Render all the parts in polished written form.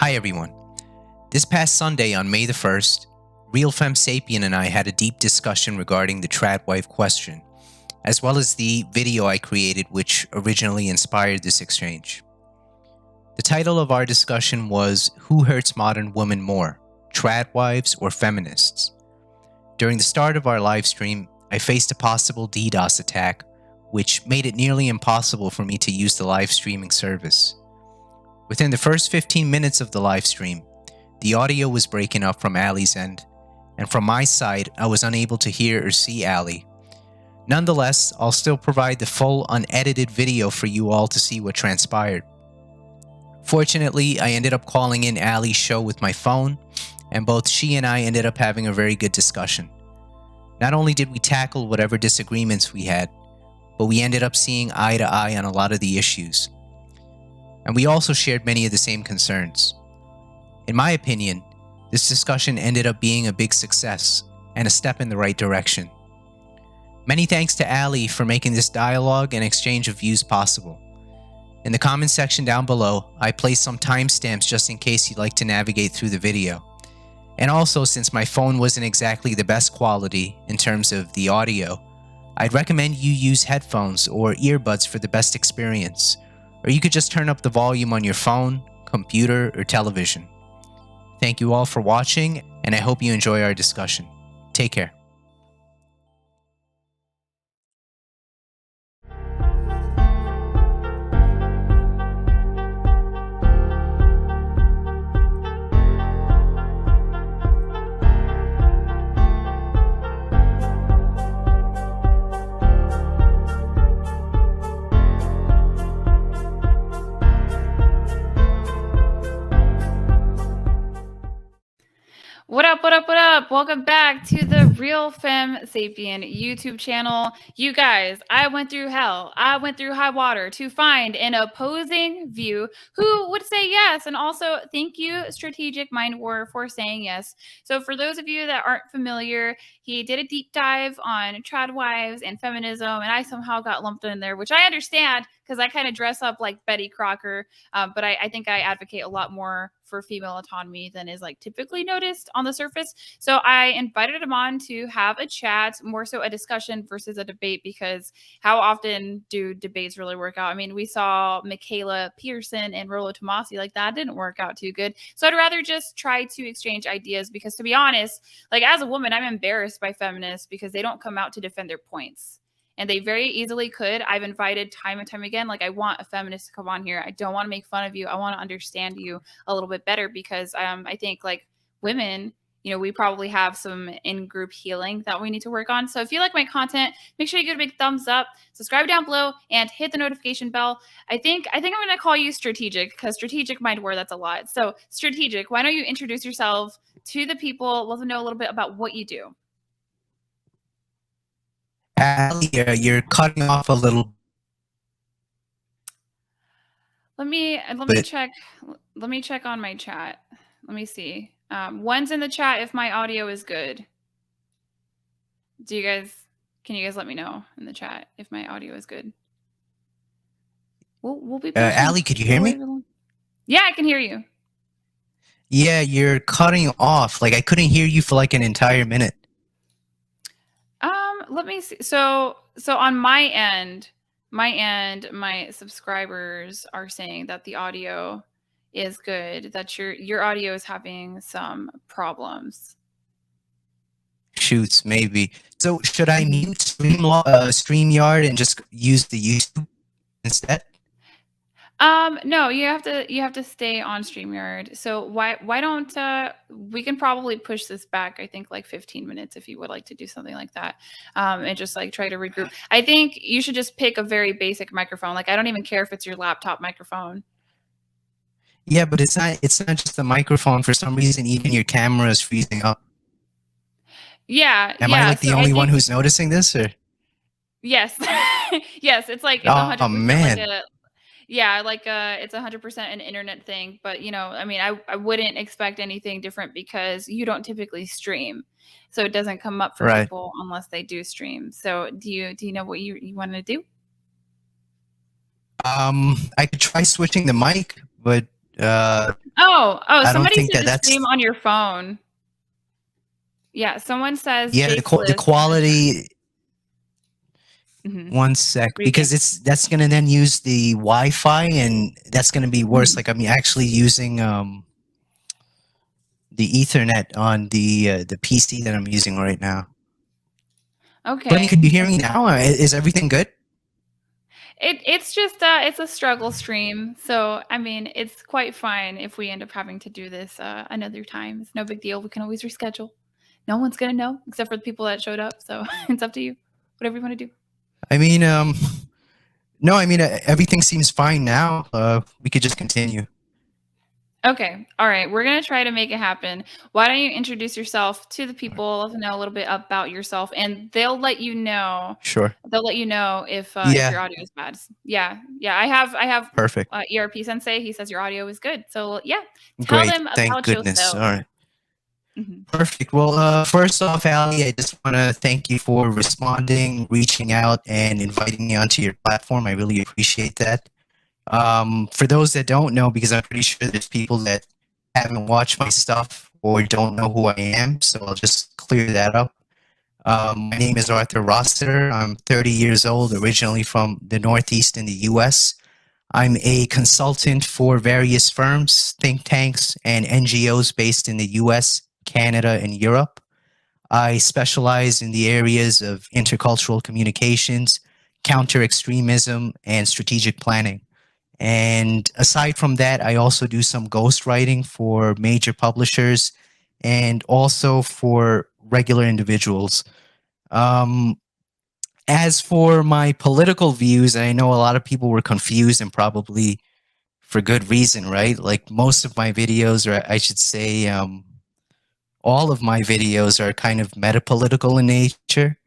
Hi everyone. This past Sunday on May the 1st, Real Femme Sapien and I had a deep discussion regarding the Tradwife Question, as well as the video I created which originally inspired this exchange. The title of our discussion was Who Hurts Modern Women More, Tradwives or Feminists? During the start of our live stream, I faced a possible DDoS attack, which made it nearly impossible for me to use the live streaming service. Within the first 15 minutes of the live stream, the audio was breaking up from Allie's end, and from my side, I was unable to hear or see Allie. Nonetheless, I'll still provide the full unedited video for you all to see what transpired. Fortunately, I ended up calling in Allie's show with my phone, and both she and I ended up having a very good discussion. Not only did we tackle whatever disagreements we had, but we ended up seeing eye to eye on a lot of the issues. And we also shared many of the same concerns. In my opinion, this discussion ended up being a big success and a step in the right direction. Many thanks to Allie for making this dialogue and exchange of views possible. In the comment section down below, I placed some timestamps just in case you'd like to navigate through the video. And also, since my phone wasn't exactly the best quality in terms of the audio, I'd recommend you use headphones or earbuds for the best experience. Or you could just turn up the volume on your phone, computer, or television. Thank you all for watching, and I hope you enjoy our discussion. Take care. What up, what up, what up? Welcome back to the Real Femme Sapien YouTube channel. You guys, I went through hell. I went through high water to find an opposing view who would say yes. And also, thank you, Strategic MindWar, for saying yes. So for those of you that aren't familiar, he did a deep dive on tradwives and feminism, and I somehow got lumped in there, which I understand because I kind of dress up like Betty Crocker, but I think I advocate a lot more for female autonomy than is like typically noticed on the surface. So I invited him on to have a chat, more so a discussion versus a debate, because how often do debates really work out? I mean, we saw Michaela Pearson and Rollo Tomasi, like that didn't work out too good. So I'd rather just try to exchange ideas, because to be honest, like as a woman, I'm embarrassed by feminists because they don't come out to defend their points. And they very easily could. I've invited time and time again, like I want a feminist to come on here. I don't want to make fun of you. I want to understand you a little bit better, because I think like women, you know, we probably have some in-group healing that we need to work on. So if you like my content, make sure you give a big thumbs up, subscribe down below, and hit the notification bell. I think I'm going to call you Strategic, because Strategic MindWar, that's a lot. So Strategic, why don't you introduce yourself to the people, let them know a little bit about what you do. Allie, you're cutting off a little. Let me check. Let me check on my chat. Let me see. One's in the chat if my audio is good. Can you guys let me know in the chat if my audio is good? We'll be Allie, could you hear me? Yeah, I can hear you. Yeah, you're cutting off. Like I couldn't hear you for like an entire minute. Let me see. So on my end, my subscribers are saying that the audio is good, that your audio is having some problems. Shoots, maybe. So should I mute StreamYard and just use the YouTube instead? No, you have to stay on StreamYard. So why don't we can probably push this back, I think like 15 minutes if you would like to do something like that. And just like try to regroup. I think you should just pick a very basic microphone. Like I don't even care if it's your laptop microphone. Yeah, but it's not just the microphone. For some reason, even your camera is freezing up. Yeah. Am I like the only one who's noticing this, or? Yes. Yes, it's like it's 100%. Oh man. It's 100% an internet thing, but you know, I mean, I wouldn't expect anything different because you don't typically stream, so it doesn't come up for people unless they do stream. So do you know what you want to do? I could try switching the mic, but Oh, I don't somebody think said that to that's stream on your phone. Yeah, someone says yeah the faceless. quality. Mhm. One sec, Reading. because that's gonna then use the Wi-Fi, and that's gonna be worse. Mhm. Like I'm actually using the Ethernet on the PC that I'm using right now. But I mean, could Okay. you hear me now? Is everything good? It's just it's a struggle stream. So I mean, it's quite fine if we end up having to do this another time. It's no big deal. We can always reschedule. No one's gonna know except for the people that showed up. So it's up to you. Whatever you want to do. I mean, no, I mean everything seems fine now. We could just continue. Okay. All right. We're going to try to make it happen. Why don't you introduce yourself to the people, let them know a little bit about yourself, and they'll let you know. Sure. They'll let you know if your Yeah. audio is bad. Yeah. Yeah. I have Perfect. ERP Sensei. He says your audio is good. So yeah, tell Great. them Thank about goodness. All yourself. right. Mhm. Perfect. Well, first off, Ali, I just want to thank you for responding, reaching out, and inviting me onto your platform. I really appreciate that. For those that don't know, because I'm pretty sure there's people that haven't watched my stuff or don't know who I am, so I'll just clear that up. My name is Arthur Rossiter. I'm 30 years old, originally from the Northeast in the US. I'm a consultant for various firms, think tanks, and NGOs based in the US, Canada, and Europe. I specialize in the areas of intercultural communications, counter extremism, and strategic planning. And aside from that, I also do some ghostwriting for major publishers and also for regular individuals. Um, as for my political views, I know a lot of people were confused and probably for good reason, right? Like most of my videos, or I should say, all of my videos are kind of metapolitical in nature.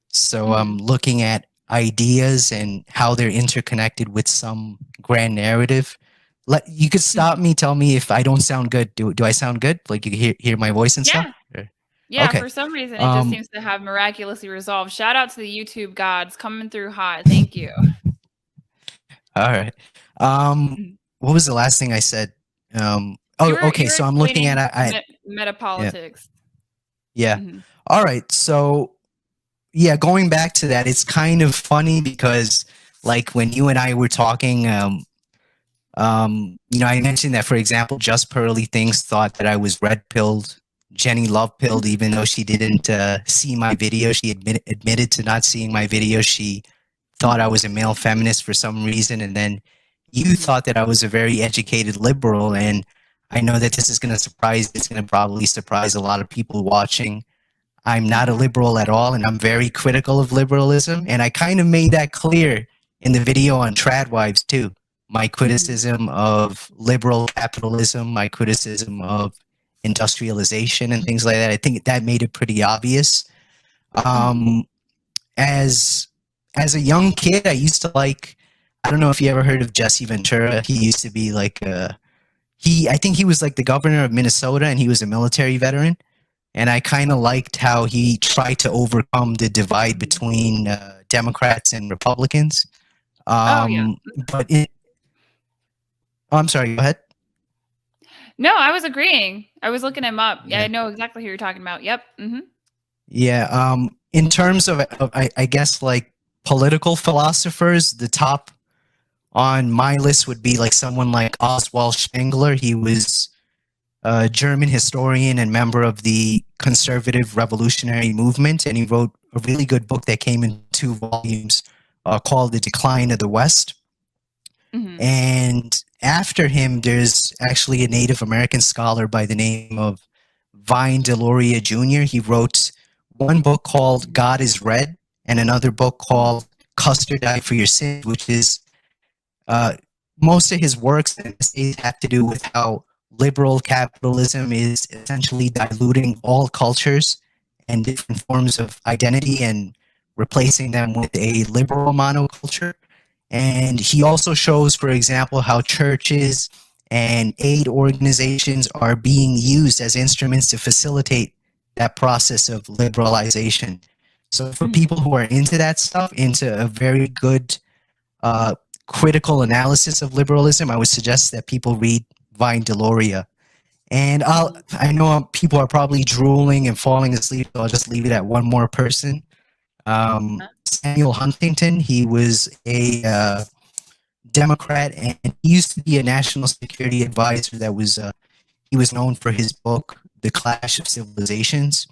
So I'm looking at ideas and how they're interconnected with some grand narrative. You could stop me, tell me if I don't sound good. Do I sound good? Like you can hear my voice and stuff? Yeah. Or- Yeah. Okay. For some reason, it just seems to have miraculously resolved. Shout out to the YouTube gods coming through hot. Thank you. All right. Mhm. What was the last thing I said? Okay. You're So I'm looking at yeah. metapolitics. Yeah. Mhm. All right. So yeah, going back to that, it's kind of funny because like when you and I were talking, I mentioned that, for example, Just Pearly Things thought that I was red pilled. Jenny love pilled, even though she didn't see my video. She admitted to not seeing my video. She thought I was a male feminist for some reason. And then you thought that I was a very educated liberal. And I know that this is going to it's going to probably surprise a lot of people watching. I'm not a liberal at all, and I'm very critical of liberalism. And I kind of made that clear in the video on Tradwives too. My criticism of liberal capitalism, my criticism of industrialization and things like that. I think that made it pretty obvious. Um, as as a young kid, I used to like. I don't know if you ever heard of Jesse Ventura. He used to be like I think he was like the governor of Minnesota, and he was a military veteran. And I kind of liked how he tried to overcome the divide between Democrats and Republicans. Oh yeah. But I'm sorry. Go ahead. No, I was agreeing. I was looking him up. Yeah, Yeah. I know exactly who you're talking about. Yep. Yeah. In terms of I guess like political philosophers, the top on my list would be like someone like Oswald Spengler. He was a German historian and member of the conservative revolutionary movement, and he wrote a really good book that came in 2 volumes called The Decline of the West. And after him, there's actually a Native American scholar by the name of Vine Deloria Jr. He wrote one book called God is Red and another book called Custer Died for Your Sins, which is most of his works and essays have to do with how liberal capitalism is essentially diluting all cultures and different forms of identity and replacing them with a liberal monoculture. And he also shows, for example, how churches and aid organizations are being used as instruments to facilitate that process of liberalization. So for people who are into that stuff, into a very good critical analysis of liberalism, I would suggest that people read Vine Deloria. And I know people are probably drooling and falling asleep, so I'll just leave it at one more person. Samuel Huntington, he was a Democrat, and he used to be a national security advisor that was he was known for his book, The Clash of Civilizations.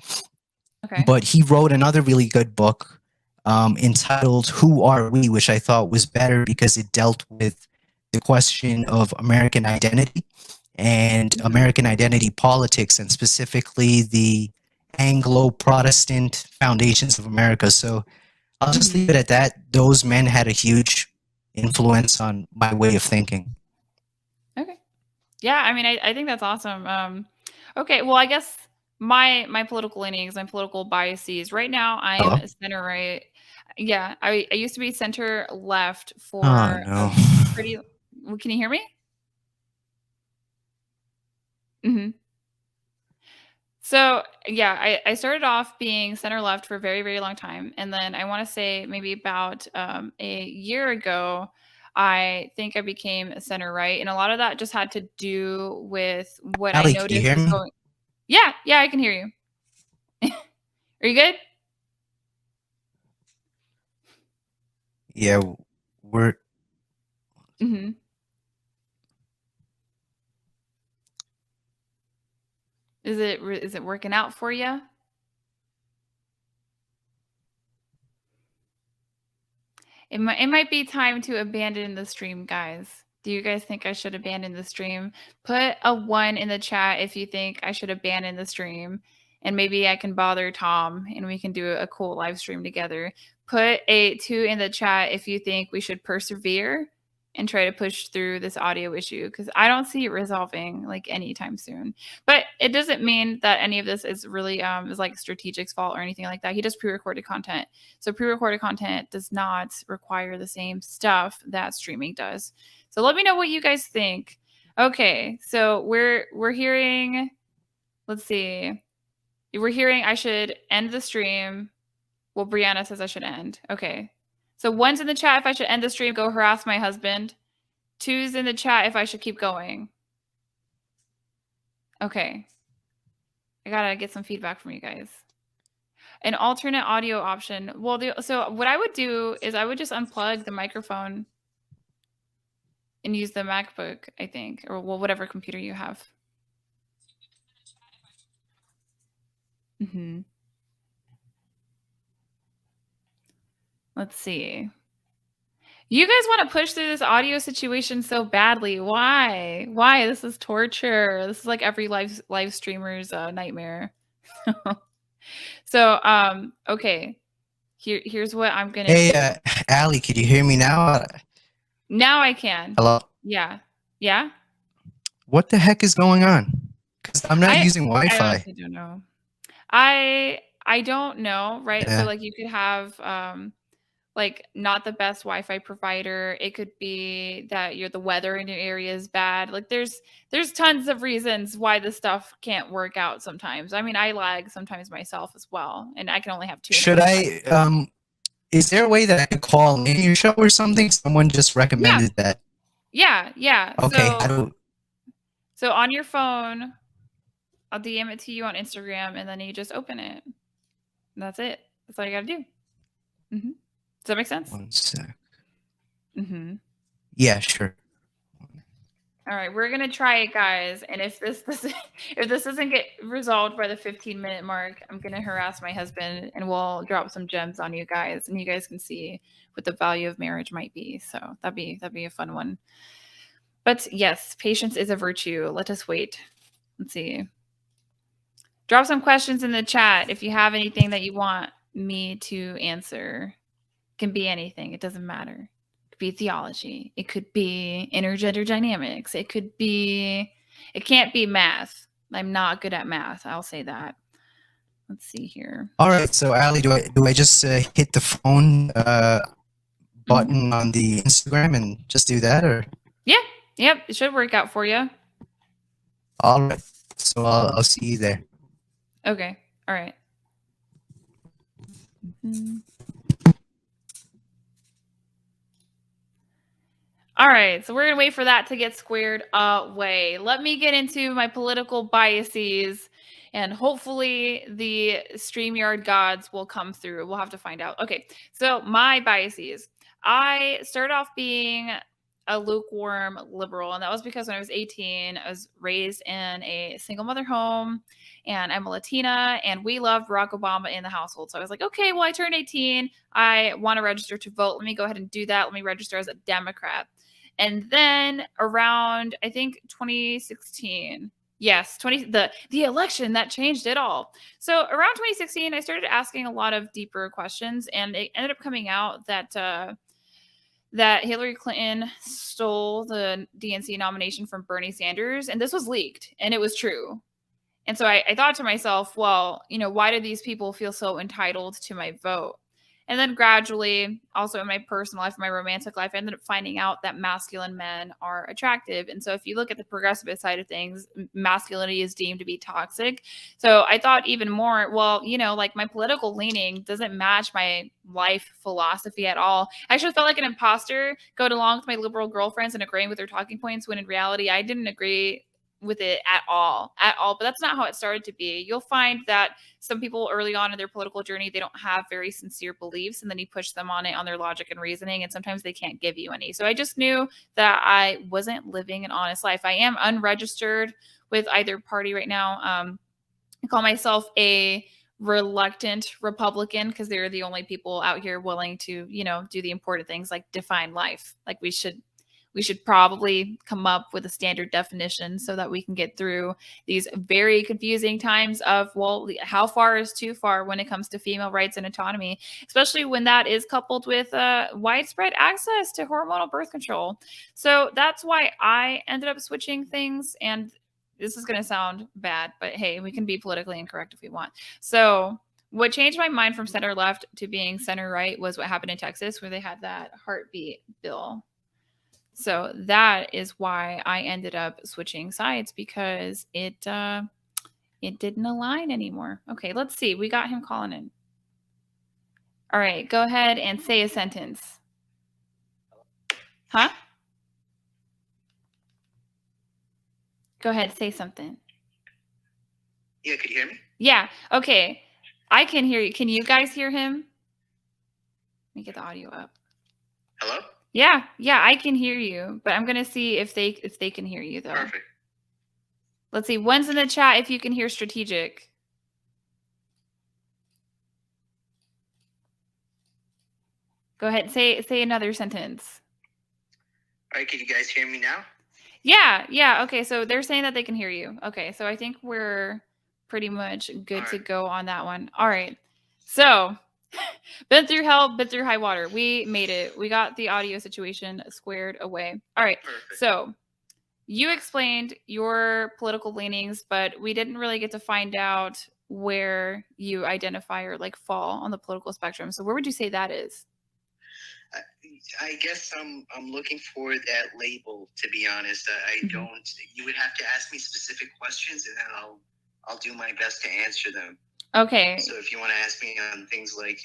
Okay. But he wrote another really good book entitled Who Are We, which I thought was better because it dealt with the question of American identity and American identity politics, and specifically the Anglo-Protestant foundations of America. So I'll just leave it at that. Those men had a huge influence on my way of thinking. Okay. Yeah, I mean, I think that's awesome. Okay, well, I guess my political leanings, my political biases. Right now, Hello? I'm center right. Yeah, I used to be center left for Oh, no. pretty. Can you hear me? Mm-hmm. So yeah, I started off being center left for a very, very long time. And then I want to say maybe about a year ago, I think I became a center right. And a lot of that just had to do with what I Allie, can you noticed hear was me? going. Yeah, I can hear you. Are you good? Yeah, we're Mm-hmm. Is it working out for you? It might be time to abandon the stream, guys. Do you guys think I should abandon the stream? Put a 1 in the chat if you think I should abandon the stream, and maybe I can bother Tom and we can do a cool live stream together. Put a 2 in the chat if you think we should persevere and try to push through this audio issue, because I don't see it resolving like anytime soon. But it doesn't mean that any of this is really is like Strategic's fault or anything like that. He does pre-recorded content. So pre-recorded content does not require the same stuff that streaming does. So let me know what you guys think. Okay, so we're hearing, let's see. We're hearing I should end the stream. Well, Brianna says I should end. Okay. So 1's in the chat if I should end the stream, go harass my husband. 2's in the chat if I should keep going. Okay. I gotta get some feedback from you guys. An alternate audio option. Well, so what I would do is I would just unplug the microphone and use the MacBook, I think, or well, whatever computer you have. Mm-hmm. Let's see. You guys want to push through this audio situation so badly. Why? Why? This is torture. This is like every live streamer's nightmare. So, okay. Here's what I'm gonna do. Hey, Allie, could you hear me now? Now I can. Hello? Yeah. Yeah? What the heck is going on? Because I'm not using I Wi-Fi. honestly don't know. I don't know, right? Yeah. So like you could have like not the best Wi-Fi provider. It could be that the weather in your area is bad. Like there's tons of reasons why this stuff can't work out sometimes. I mean, I lag sometimes myself as well, and I can only have 2. Should I is there a way that I could call in your show or something? Someone just recommended that. Yeah. Okay, So on your phone, I'll DM it to you on Instagram, and then you just open it. And that's it. That's all you gotta do. Mm-hmm. Does that make sense? 1 sec. Mm-hmm. Yeah, sure. All right, we're gonna try it, guys. And if this doesn't get resolved by the 15-minute mark, I'm gonna harass my husband, and we'll drop some gems on you guys, and you guys can see what the value of marriage might be. So that'd be a fun one. But yes, patience is a virtue. Let us wait. Let's see. Drop some questions in the chat if you have anything that you want me to answer. It can be anything. It doesn't matter. Be theology. It could be intergender dynamics. It can't be math. I'm not good at math. I'll say that. Let's see here. All right, so Allie, do I just hit the phone button on the Instagram and just do that, or? Yep, it should work out for you. All right, so I'll see you there. Okay, all right. All right, so we're going to wait for that to get squared away. Let me get into my political biases, and hopefully the StreamYard gods will come through. We'll have to find out. Okay, so my biases. I started off being a lukewarm liberal, and that was because when I was 18, I was raised in a single mother home, and I'm a Latina, and we loved Barack Obama in the household. So I was like, okay, well, I turned 18. I want to register to vote. Let me go ahead and do that. Let me register as a Democrat. And then around, I think 2016, yes, the election that changed it all. So around 2016, I started asking a lot of deeper questions, and it ended up coming out that Hillary Clinton stole the DNC nomination from Bernie Sanders, and this was leaked, and it was true. And so I thought to myself, well, why do these people feel so entitled to my vote? And then gradually, also in my personal life, my romantic life, I ended up finding out that masculine men are attractive. And so if you look at the progressive side of things, masculinity is deemed to be toxic. So I thought even more, well, like my political leaning doesn't match my life philosophy at all. I actually felt like an imposter going along with my liberal girlfriends and agreeing with their talking points when in reality, I didn't agree with it at all. But that's not how it started to be. You'll find that some people early on in their political journey, they don't have very sincere beliefs, and then you push them on it on their logic and reasoning, and sometimes they can't give you any. So I just knew that I wasn't living an honest life. I am unregistered with either party right now. I call myself a reluctant Republican because they're the only people out here willing to, do the important things like define life. Like we should probably come up with a standard definition so that we can get through these very confusing times of, well, how far is too far when it comes to female rights and autonomy, especially when that is coupled with widespread access to hormonal birth control. So that's why I ended up switching things. And this is going to sound bad, but hey, we can be politically incorrect if we want. So what changed my mind from center left to being center right was what happened in Texas, where they had that heartbeat bill. So that is why I ended up switching sides, because it didn't align anymore. Okay, let's see. We got him calling in. All right, go ahead and say a sentence. Huh? Go ahead, say something. Yeah, could you hear me? Yeah, okay. I can hear you. Can you guys hear him? Let me get the audio up. Hello? Yeah, I can hear you, but I'm gonna see if they can hear you though. Perfect. Let's see. One's in the chat if you can hear strategic. Go ahead, say another sentence. All right, can you guys hear me now? Yeah. Okay, so they're saying that they can hear you. Okay, so I think we're pretty much good to go on that one. All right. So, been through hell, been through high water. We made it. We got the audio situation squared away. All right. Perfect. So, you explained your political leanings, but we didn't really get to find out where you identify or like fall on the political spectrum. So, where would you say that is? I guess I'm looking for that label, to be honest. I don't. You would have to ask me specific questions, and then I'll do my best to answer them. Okay. So if you want to ask me on things like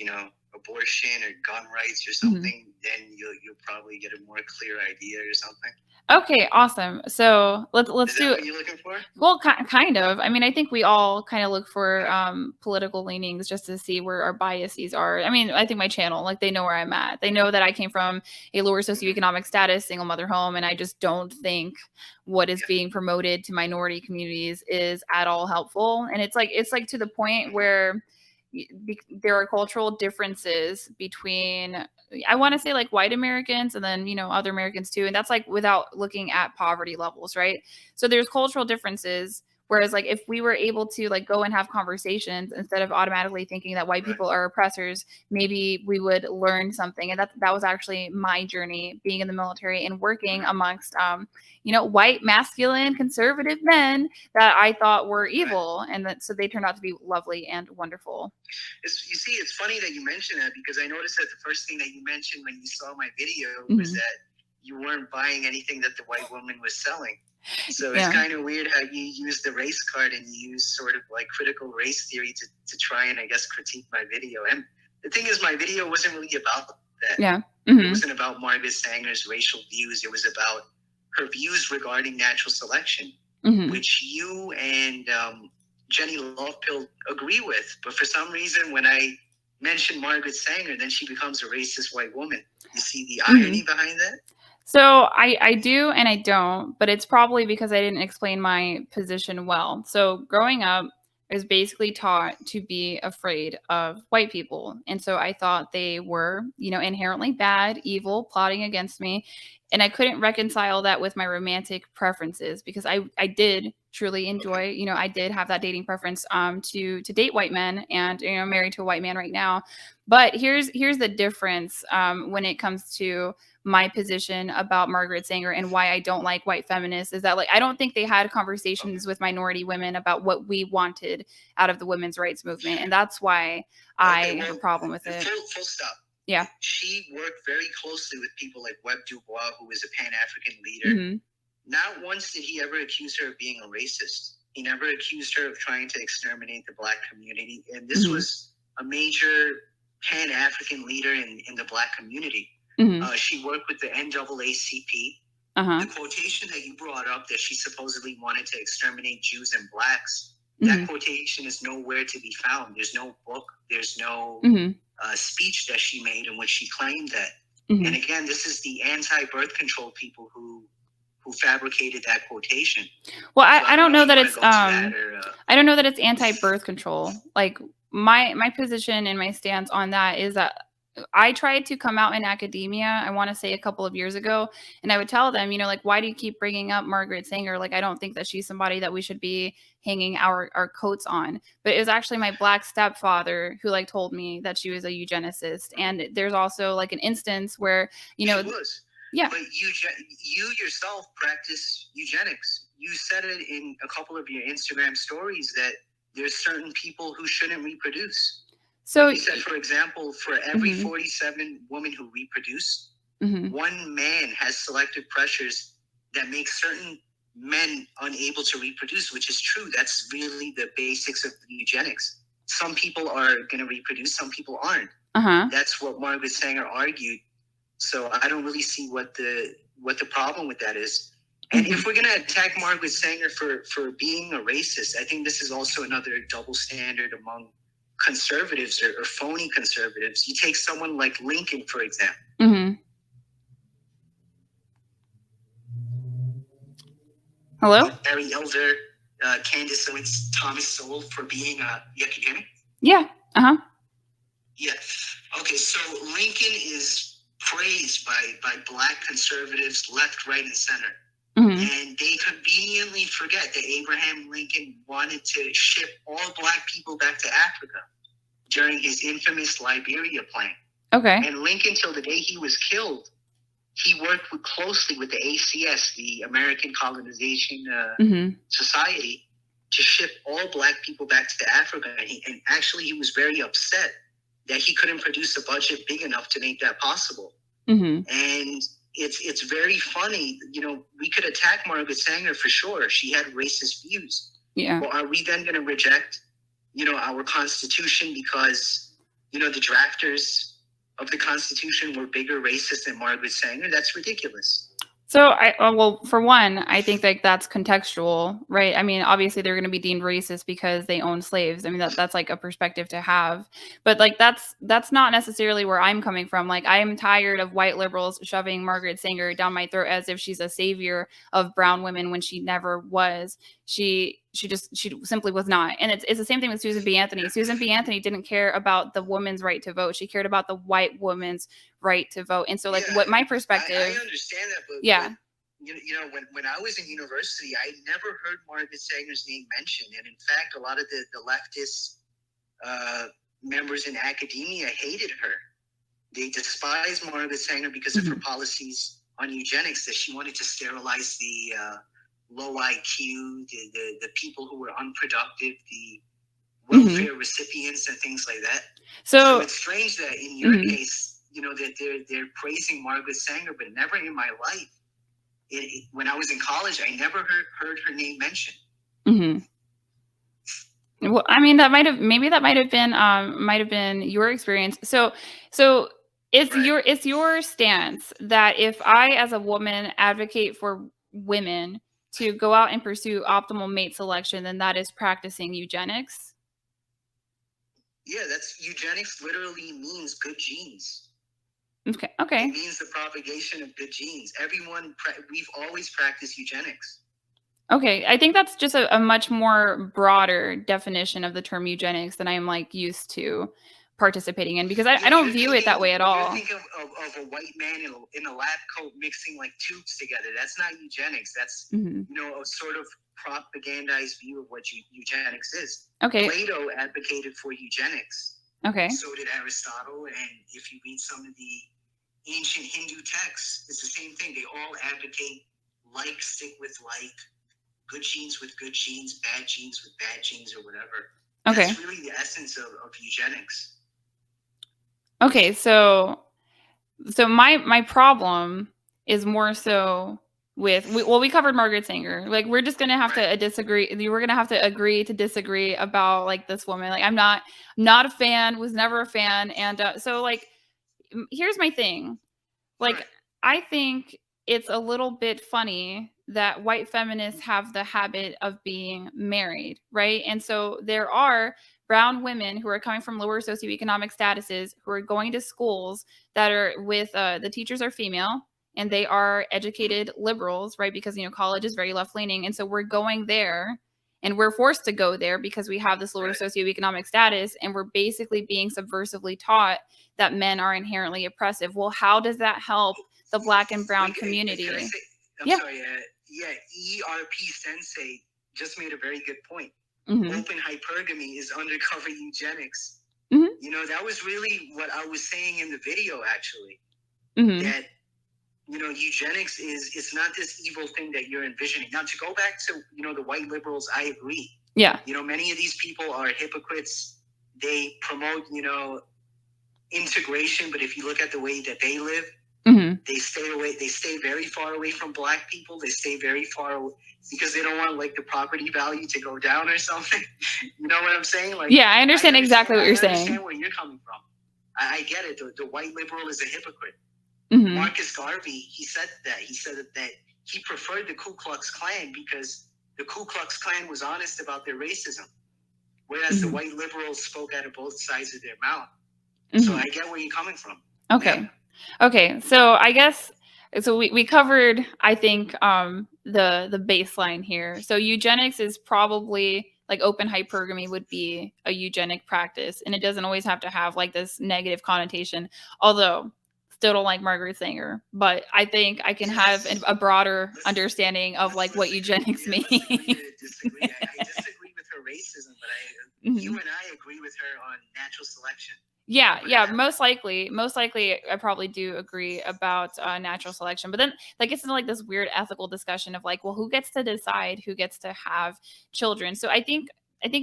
abortion or gun rights or something, then you'll probably get a more clear idea or something. Okay, awesome. So let's Is do. that what you're looking for? Well, kind of. I mean, I think we all kind of look for political leanings just to see where our biases are. I mean, I think my channel, like, they know where I'm at. They know that I came from a lower socioeconomic status, single mother home, and I just don't think what is being promoted to minority communities is at all helpful. And it's like to the point where there are cultural differences between, I want to say, like, white Americans and then, other Americans too. And that's like without looking at poverty levels, right? So there's cultural differences. Whereas, like, if we were able to like go and have conversations instead of automatically thinking that white people are oppressors, maybe we would learn something. And that was actually my journey, being in the military and working amongst, white, masculine, conservative men that I thought were evil, and so they turned out to be lovely and wonderful. You see, it's funny that you mentioned that, because I noticed that the first thing that you mentioned when you saw my video was that you weren't buying anything that the white woman was selling. So it's kind of weird how you use the race card and you use sort of like critical race theory to try and, I guess, critique my video. And the thing is, my video wasn't really about that. Yeah. It wasn't about Margaret Sanger's racial views. It was about her views regarding natural selection, which you and Jenny Lovepill agree with. But for some reason, when I mention Margaret Sanger, then she becomes a racist white woman. You see the irony behind that? So I do and I don't, but it's probably because I didn't explain my position well. So growing up, I was basically taught to be afraid of white people. And so I thought they were, inherently bad, evil, plotting against me. And I couldn't reconcile that with my romantic preferences because I did truly enjoy, I did have that dating preference to date white men and, married to a white man right now. But here's the difference when it comes to my position about Margaret Sanger and why I don't like white feminists is that I don't think they had conversations with minority women about what we wanted out of the women's rights movement. And that's why I have a problem with it. Full stop. Yeah. She worked very closely with people like Webb Du Bois, who was a Pan-African leader. Not once did he ever accuse her of being a racist. He never accused her of trying to exterminate the Black community. And this was a major Pan-African leader in the Black community. She worked with the NAACP. The quotation that you brought up that she supposedly wanted to exterminate Jews and Blacks, that quotation is nowhere to be found. There's no book. There's no speech that she made in which she claimed that. And again, this is the anti-birth control people who fabricated that quotation. Well, I don't know that it's I don't know that it's anti-birth control. Like my position and my stance on that is that I tried to come out in academia, I want to say a couple of years ago, and I would tell them, why do you keep bringing up Margaret Sanger? I don't think that she's somebody that we should be hanging our coats on. But it was actually my Black stepfather who told me that she was a eugenicist. And there's also an instance where, She was. Yeah. But you yourself practice eugenics. You said it in a couple of your Instagram stories that there's certain people who shouldn't reproduce. So you said, for example, for every 47 women who reproduce, one man has selective pressures that make certain men unable to reproduce, which is true. That's really the basics of eugenics. Some people are going to reproduce, some people aren't. That's what Margaret Sanger argued. So I don't really see what the problem with that is. And if we're going to attack Margaret Sanger for being a racist, I think this is also another double standard among conservatives or phony conservatives. You take someone like Lincoln, for example. Hello? Barry Elder, Candace Owens, Thomas Sowell for being you can hear me? Yeah. Yeah. Okay, so Lincoln is praised by Black conservatives, left, right, and center. And they conveniently forget that Abraham Lincoln wanted to ship all Black people back to Africa during his infamous Liberia plan. Okay. And Lincoln, till the day he was killed, he worked closely with the ACS, the American Colonization Society, to ship all Black people back to Africa. And actually, he was very upset that he couldn't produce a budget big enough to make that possible. And it's very funny. We could attack Margaret Sanger for sure. She had racist views. Yeah. Well, are we then going to reject, our Constitution because, the drafters of the Constitution were bigger racists than Margaret Sanger? That's ridiculous. So, for one, I think that's contextual, right? I mean, obviously they're going to be deemed racist because they own slaves. I mean, that's a perspective to have, but that's not necessarily where I'm coming from. I'm tired of white liberals shoving Margaret Sanger down my throat as if she's a savior of brown women when she never was. She simply was not. And it's the same thing with Susan B. Anthony. Susan B. Anthony didn't care about the woman's right to vote. She cared about the white woman's right to vote. And so what my perspective, I understand that, but yeah. But, when I was in university, I never heard Margaret Sanger's name mentioned. And in fact, a lot of the leftist members in academia hated her. They despised Margaret Sanger because of her policies on eugenics, that she wanted to sterilize the low IQ, the people who were unproductive, the welfare recipients and things like that. So it's strange that in your case, that they're praising Margaret Sanger, but never in my life. When I was in college, I never heard her name mentioned. Well, I mean, that might have been your experience. So It's your stance that if I, as a woman, advocate for women to go out and pursue optimal mate selection, then that is practicing eugenics? Yeah, that's eugenics. Literally means good genes. Okay. It means the propagation of good genes. We've always practiced eugenics. Okay, I think that's just a much more broader definition of the term eugenics than I'm like used to participating in, because I don't view it that way at all. You think of a white man in a lab coat mixing like tubes together. That's not eugenics. That's a sort of propagandized view of what eugenics is. Okay. Plato advocated for eugenics. Okay. So did Aristotle, and if you read some of the ancient Hindu texts, it's the same thing. They all advocate like stick with like, good genes with good genes, bad genes with bad genes, or whatever. Okay. That's really the essence of eugenics. Okay, so my problem is more so with we covered Margaret Sanger. Like, we're just gonna have to disagree. We're gonna have to agree to disagree about like this woman. Like, I'm not a fan. Was never a fan. And so like, here's my thing. Like, I think it's a little bit funny that white feminists have the habit of being married, right? And so there are brown women who are coming from lower socioeconomic statuses who are going to schools that are with the teachers are female and they are educated liberals, right? Because college is very left leaning, and so we're going there and we're forced to go there because we have this lower socioeconomic status, and we're basically being subversively taught that men are inherently oppressive. Well, how does that help the Black and brown community? I'm sorry. ERP Sensei just made a very good point. Open hypergamy is undercover eugenics. That was really what I was saying in the video, actually. That, eugenics it's not this evil thing that you're envisioning. Now, to go back to, the white liberals, I agree. Yeah. Many of these people are hypocrites. They promote, integration, but if you look at the way that they live, they stay away. They stay very far away from Black people. They stay very far away because they don't want like the property value to go down or something. You know what I'm saying? Like, yeah, I understand exactly what you're saying. I understand where you're coming from. I get it. The white liberal is a hypocrite. Marcus Garvey, he said that he preferred the Ku Klux Klan because the Ku Klux Klan was honest about their racism, whereas the white liberals spoke out of both sides of their mouth. So I get where you're coming from. Okay. Yeah. Okay. So I guess, so we covered, I think, the baseline here. So eugenics is probably like open hypergamy would be a eugenic practice, and it doesn't always have to have like this negative connotation. Although, still don't like Margaret Sanger, but I think I can have a broader understanding of like what eugenics means. I disagree with her racism, but you and I agree with her on natural selection. Yeah, most likely, I probably do agree about natural selection. But then that gets into like this weird ethical discussion of like, well, who gets to decide who gets to have children? So I think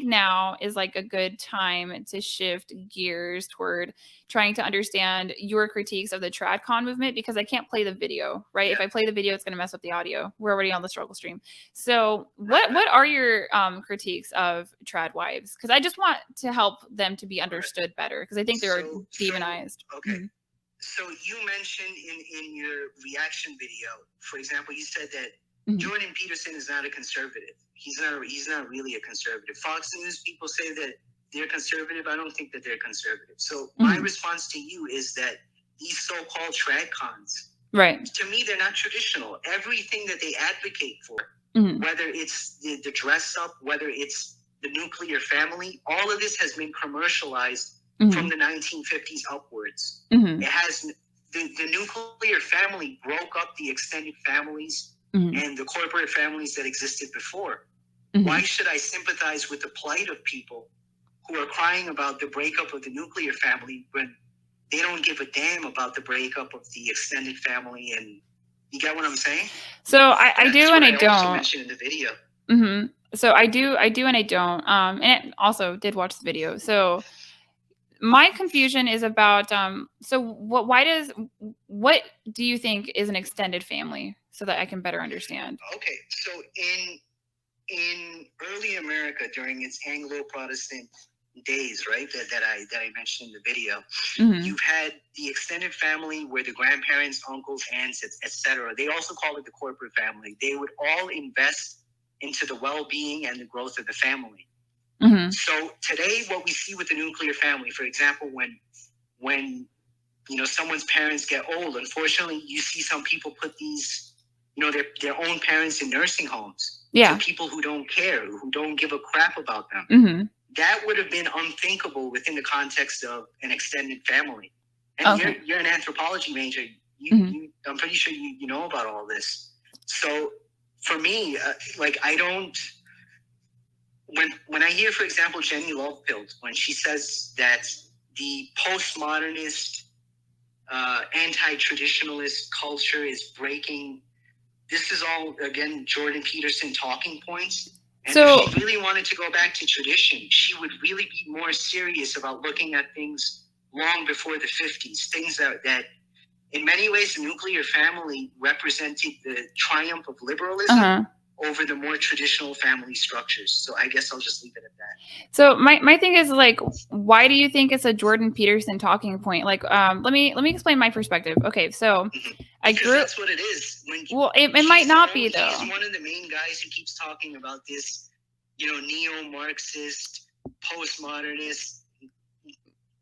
now is like a good time to shift gears toward trying to understand your critiques of the TradCon movement, because I can't play the video, right? Yeah. If I play the video, it's going to mess up the audio. We're already on the struggle stream. So what are your critiques of Tradwives? Because I just want to help them to be understood better, because I think they're demonized. Okay. So you mentioned in your reaction video, for example, you said that Jordan Peterson is not a conservative. He's not really a conservative. Fox News people say that they're conservative. I don't think that they're conservative. So my response to you is that these so-called TradCons, right? To me, they're not traditional. Everything that they advocate for, whether it's the dress up, whether it's the nuclear family, all of this has been commercialized from the 1950s upwards. It has the nuclear family broke up the extended families and the corporate families that existed before. Why should I sympathize with the plight of people who are crying about the breakup of the nuclear family when they don't give a damn about the breakup of the extended family? And you get what I'm saying? So I do and I don't. Also mentioned in the video. So I do and I don't. And I also did watch the video. So my confusion is about so what do you think is an extended family, so that I can better understand? Okay, so in early America, during its Anglo-Protestant days, right? That I mentioned in the video. Mm-hmm. You've had the extended family where the grandparents, uncles, aunts, etc. They also call it the corporate family. They would all invest into the well-being and the growth of the family. Mm-hmm. So today, what we see with the nuclear family, for example, when someone's parents get old, unfortunately, you see some people put these, their own parents in nursing homes. Yeah. For people who don't care, who don't give a crap about them. Mm-hmm. That would have been unthinkable within the context of an extended family. And Okay. you're an anthropology major. I'm pretty sure you know about all this. So for me, I don't. When I hear, for example, Jenny Lovefield, when she says that the postmodernist, anti-traditionalist culture is breaking, this is all, again, Jordan Peterson talking points. And if she really wanted to go back to tradition, she would really be more serious about looking at things long before the 50s, things that in many ways, the nuclear family represented the triumph of liberalism over the more traditional family structures. So I guess I'll just leave it at that. So my thing is, why do you think it's a Jordan Peterson talking point? Let me explain my perspective. Okay, so that's what it is. It might not be, though. He's one of the main guys who keeps talking about this, neo-Marxist, postmodernist.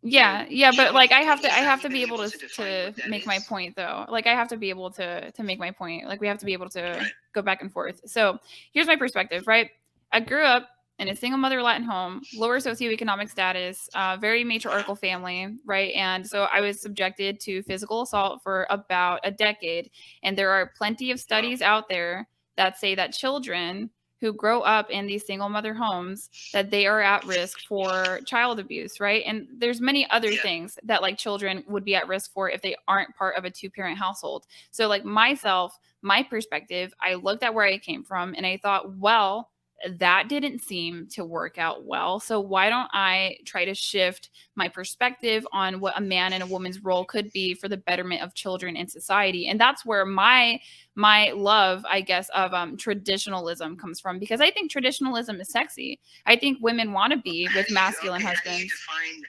Yeah, but I have to be able to make my point, though. I have to be able to make my point. We have to be able to go back and forth. So here's my perspective, right? I grew up in a single mother Latin home, lower socioeconomic status, very matriarchal family, right? And so I was subjected to physical assault for about a decade. And there are plenty of studies out there that say that children who grow up in these single mother homes, that they are at risk for child abuse, right? And there's many other things that children would be at risk for if they aren't part of a two-parent household. So myself, my perspective, I looked at where I came from and I thought, well, that didn't seem to work out well. So why don't I try to shift my perspective on what a man and a woman's role could be for the betterment of children in society? And that's where my love, I guess, of traditionalism comes from, because I think traditionalism is sexy. I think women want to be with masculine husbands. How do you define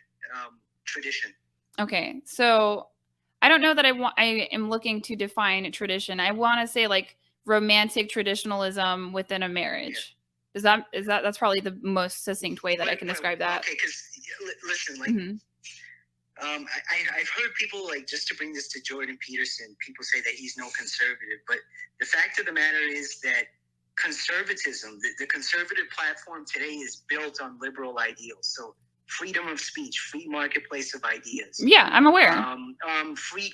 tradition? Okay, so I don't know that I am looking to define tradition. I want to say romantic traditionalism within a marriage. Is that's probably the most succinct way that I can describe that. Okay, because listen, I've heard people, just to bring this to Jordan Peterson, people say that he's no conservative, but the fact of the matter is that conservatism, the conservative platform today is built on liberal ideals. So freedom of speech, free marketplace of ideas. Yeah, I'm aware. Free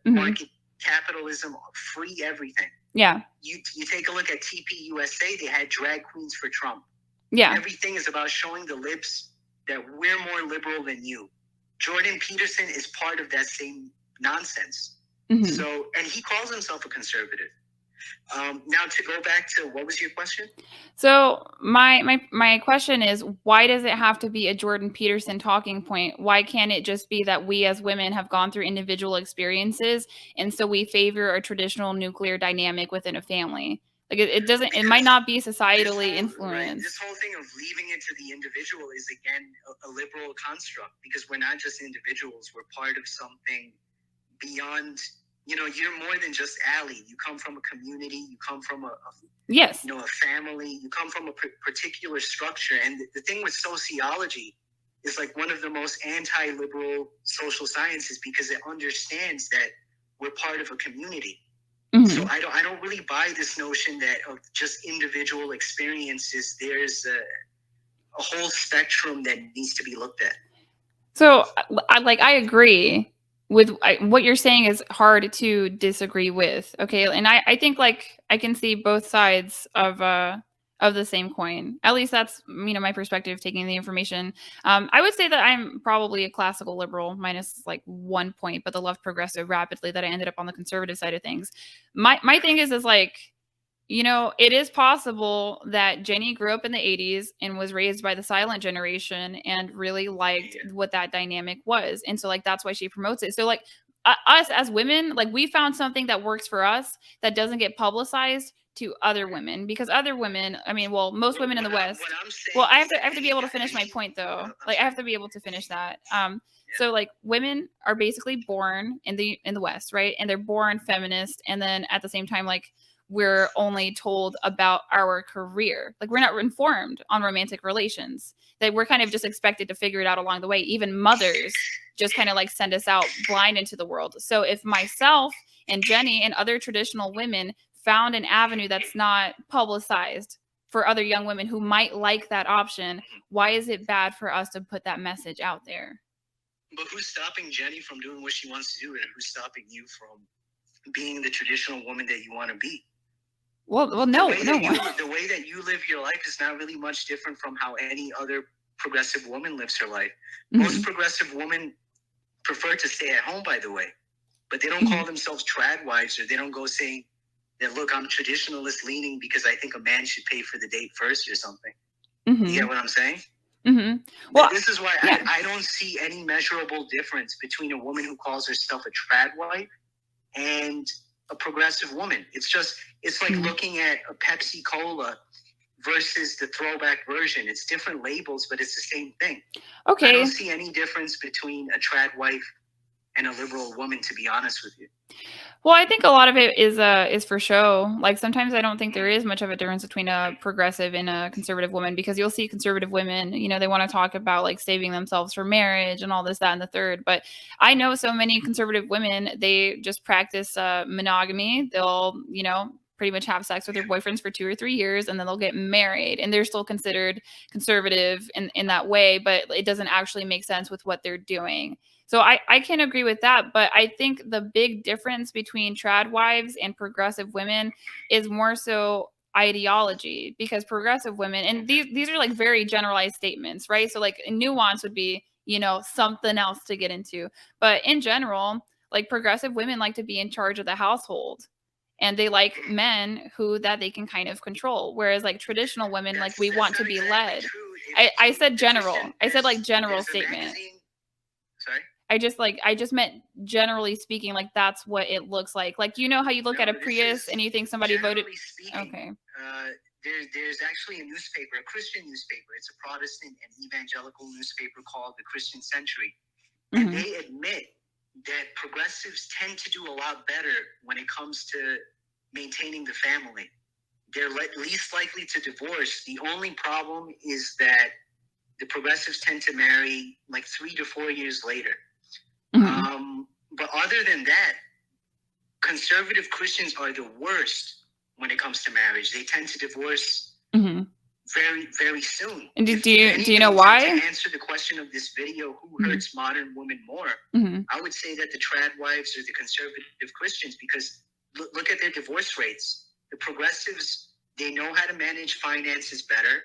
market capitalism, free everything. Yeah. You take a look at TPUSA, they had drag queens for Trump. Yeah. Everything is about showing the libs that we're more liberal than you. Jordan Peterson is part of that same nonsense. Mm-hmm. So, and he calls himself a conservative. Now to go back to, what was your question? So my question is, why does it have to be a Jordan Peterson talking point? Why can't it just be that we as women have gone through individual experiences, and so we favor a traditional nuclear dynamic within a family? It might not be societally influenced. Right, this whole thing of leaving it to the individual is, again, a liberal construct, because we're not just individuals, we're part of something beyond. You're more than just Allie. You come from a community. You come from a family. You come from a particular structure. And the thing with sociology is one of the most anti-liberal social sciences, because it understands that we're part of a community. Mm-hmm. So I don't really buy this notion that of just individual experiences. There's a whole spectrum that needs to be looked at. So I agree with what you're saying is hard to disagree with. Okay. And I think I can see both sides of the same coin. At least that's, my perspective, taking the information. I would say that I'm probably a classical liberal, minus 1 point, but the left progressed so rapidly that I ended up on the conservative side of things. My thing is it is possible that Jenny grew up in the 80s and was raised by the silent generation and really liked what that dynamic was. And so that's why she promotes it. So us as women, we found something that works for us that doesn't get publicized to other women, because other women, I mean, well, most women in the West. Well, I have to be able to finish my point though. Like I have to be able to finish that. So like women are basically born in the West, right? And they're born feminist, and then at the same time, like we're only told about our career. Like we're not informed on romantic relations. That we're kind of just expected to figure it out along the way. Even mothers just kind of like send us out blind into the world. So if myself and Jenny and other traditional women found an avenue that's not publicized for other young women who might like that option, why is it bad for us to put that message out there? But who's stopping Jenny from doing what she wants to do, and who's stopping you from being the traditional woman that you want to be? Well, no one. The way that you live your life is not really much different from how any other progressive woman lives her life. Mm-hmm. Most progressive women prefer to stay at home, by the way, but they don't call themselves tradwives, or they don't go saying that, look, I'm traditionalist leaning because I think a man should pay for the date first or something. Mm-hmm. You get what I'm saying? Mm-hmm. Well, this is why I don't see any measurable difference between a woman who calls herself a tradwife and a progressive woman. It's like looking at a Pepsi Cola versus the throwback version. It's different labels, but it's the same thing. Okay. I don't see any difference between a tradwife and a liberal woman, to be honest with you. Well, I think a lot of it is for show. Like sometimes I don't think there is much of a difference between a progressive and a conservative woman, because you'll see conservative women, you know, they want to talk about like saving themselves for marriage and all this, that, and the third. But I know so many conservative women, they just practice monogamy. They'll, you know, pretty much have sex with their boyfriends for 2 or 3 years, and then they'll get married, and they're still considered conservative in that way, but it doesn't actually make sense with what they're doing. So I can agree with that, but I think the big difference between tradwives and progressive women is more so ideology, because progressive women, and these are like very generalized statements, right? So like nuance would be, you know, something else to get into. But in general, like progressive women like to be in charge of the household, and they like men that they can kind of control. Whereas like traditional women, like we want to be led. I said general. I said like general statement. Sorry? I just meant generally speaking, like that's what it looks like. Like, you know how you look at a Prius and you think somebody voted. Speaking, okay. There's actually a newspaper, a Christian newspaper. It's a Protestant and evangelical newspaper called the Christian Century. And they admit that progressives tend to do a lot better when it comes to maintaining the family. They're least likely to divorce. The only problem is that the progressives tend to marry like 3 to 4 years later. But other than that, conservative Christians are the worst when it comes to marriage. They tend to divorce very, very soon. And do you know why? To answer the question of this video, who hurts modern women more? I would say that the tradwives are the conservative Christians, because look at their divorce rates. The progressives, they know how to manage finances better.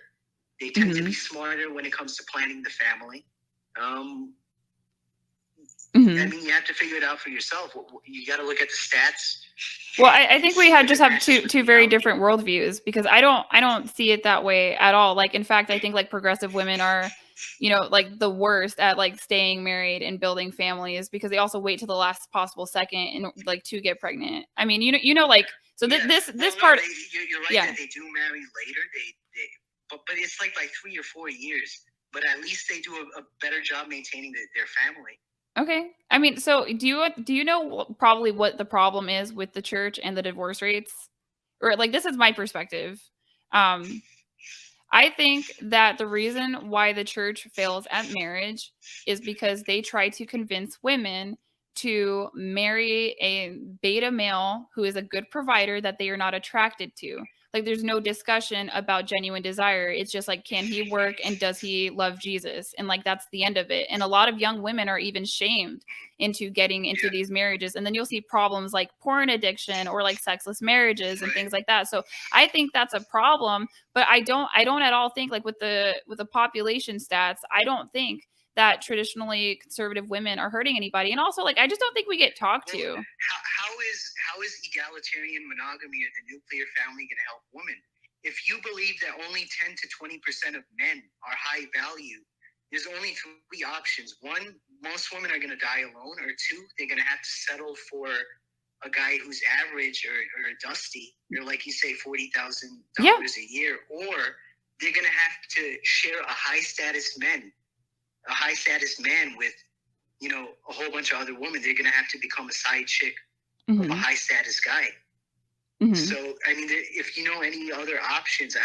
They tend to be smarter when it comes to planning the family. I mean, you have to figure it out for yourself. You got to look at the stats. Well, I think we just have two very different worldviews, because I don't see it that way at all. Like, in fact, I think like progressive women are, you know, like the worst at like staying married and building families, because they also wait till the last possible second and like to get pregnant. I mean, you know, like, so this part. You're right that they do marry later. But it's like by 3 or 4 years. But at least they do a better job maintaining their family. Okay. I mean, so do you know probably what the problem is with the church and the divorce rates? Or like, this is my perspective. I think that the reason why the church fails at marriage is because they try to convince women to marry a beta male who is a good provider that they are not attracted to. Like, there's no discussion about genuine desire. It's just like, can he work and does he love Jesus? And like, that's the end of it. And a lot of young women are even shamed into getting into these marriages. And then you'll see problems like porn addiction or like sexless marriages and things like that. So I think that's a problem, but I don't at all think, like, with the population stats, I don't think that traditionally conservative women are hurting anybody. And also, like, I just don't think we get talked to. How is egalitarian monogamy or the nuclear family going to help women? If you believe that only 10 to 20% of men are high value, there's only 3 options. 1, most women are going to die alone, or 2, they're going to have to settle for a guy who's average or dusty, or like you say, $40,000 a year, or they're gonna have to share a high status man with, you know, a whole bunch of other women. They're gonna have to become a side chick of a high status guy. So I mean, if you know any other options,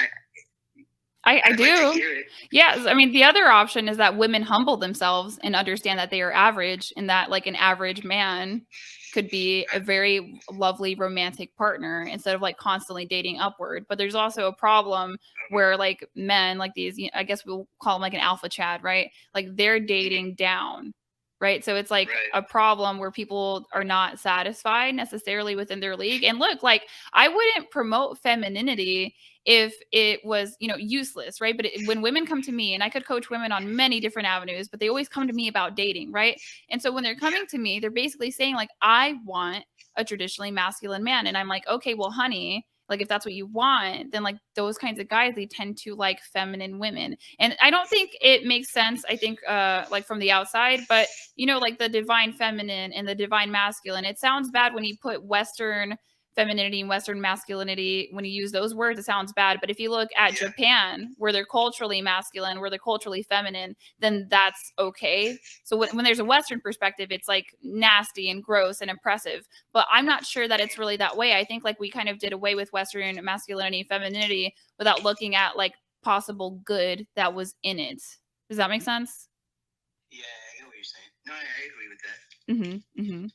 I do. Yes. I mean, the other option is that women humble themselves and understand that they are average, and that like an average man could be a very lovely romantic partner instead of like constantly dating upward. But there's also a problem where like men like these, I guess we'll call them like an alpha Chad, right? Like they're dating down. Right. So it's like a problem where people are not satisfied necessarily within their league. And look, like I wouldn't promote femininity if it was, you know, useless, right? But when women come to me, and I could coach women on many different avenues, but they always come to me about dating, right? And so when they're coming to me, they're basically saying like, I want a traditionally masculine man. And I'm like, okay, well, honey, like if that's what you want, then like those kinds of guys, they tend to like feminine women. And I don't think it makes sense, I think, like from the outside, but you know, like the divine feminine and the divine masculine, it sounds bad when you put Western femininity and Western masculinity, when you use those words, it sounds bad. But if you look at Japan, where they're culturally masculine, where they're culturally feminine, then that's okay. So when there's a Western perspective, it's like nasty and gross and oppressive. But I'm not sure that it's really that way. I think like we kind of did away with Western masculinity and femininity without looking at like possible good that was in it. Does that make sense? Yeah, I get what you're saying. No, I agree with that.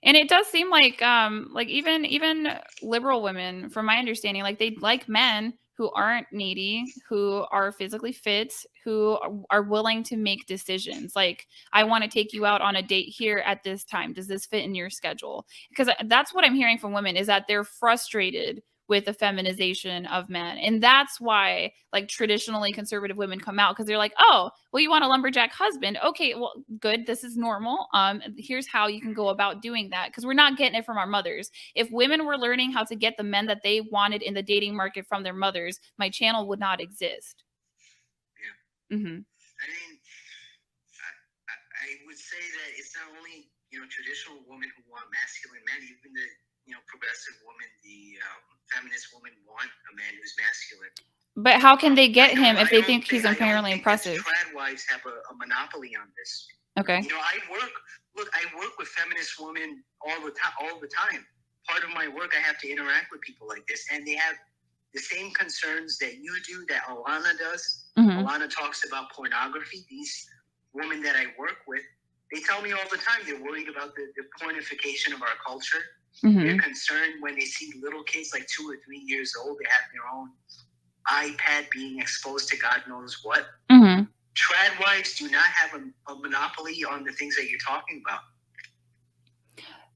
And it does seem like even liberal women, from my understanding, like they like men who aren't needy, who are physically fit, who are willing to make decisions. Like, I want to take you out on a date here at this time. Does this fit in your schedule? Because that's what I'm hearing from women, is that they're frustrated with the feminization of men. And that's why like traditionally conservative women come out, because they're like, oh, well, you want a lumberjack husband. Okay, well, good. This is normal. Here's how you can go about doing that, because we're not getting it from our mothers. If women were learning how to get the men that they wanted in the dating market from their mothers, my channel would not exist. I mean, I would say that it's not only, you know, traditional women who want masculine men, even the, you know, progressive women, the feminist women want a man who's masculine. But how can they get him if they think he's apparently impressive? Tradwives have a monopoly on this. Okay. You know, I work with feminist women all the time. Part of my work, I have to interact with people like this, and they have the same concerns that you do, that Alana does. Alana talks about pornography. These women that I work with, they tell me all the time they're worried about the pornification of our culture. They're concerned when they see little kids like 2 or 3 years old, they have their own iPad being exposed to God knows what. Tradwives do not have a monopoly on the things that you're talking about.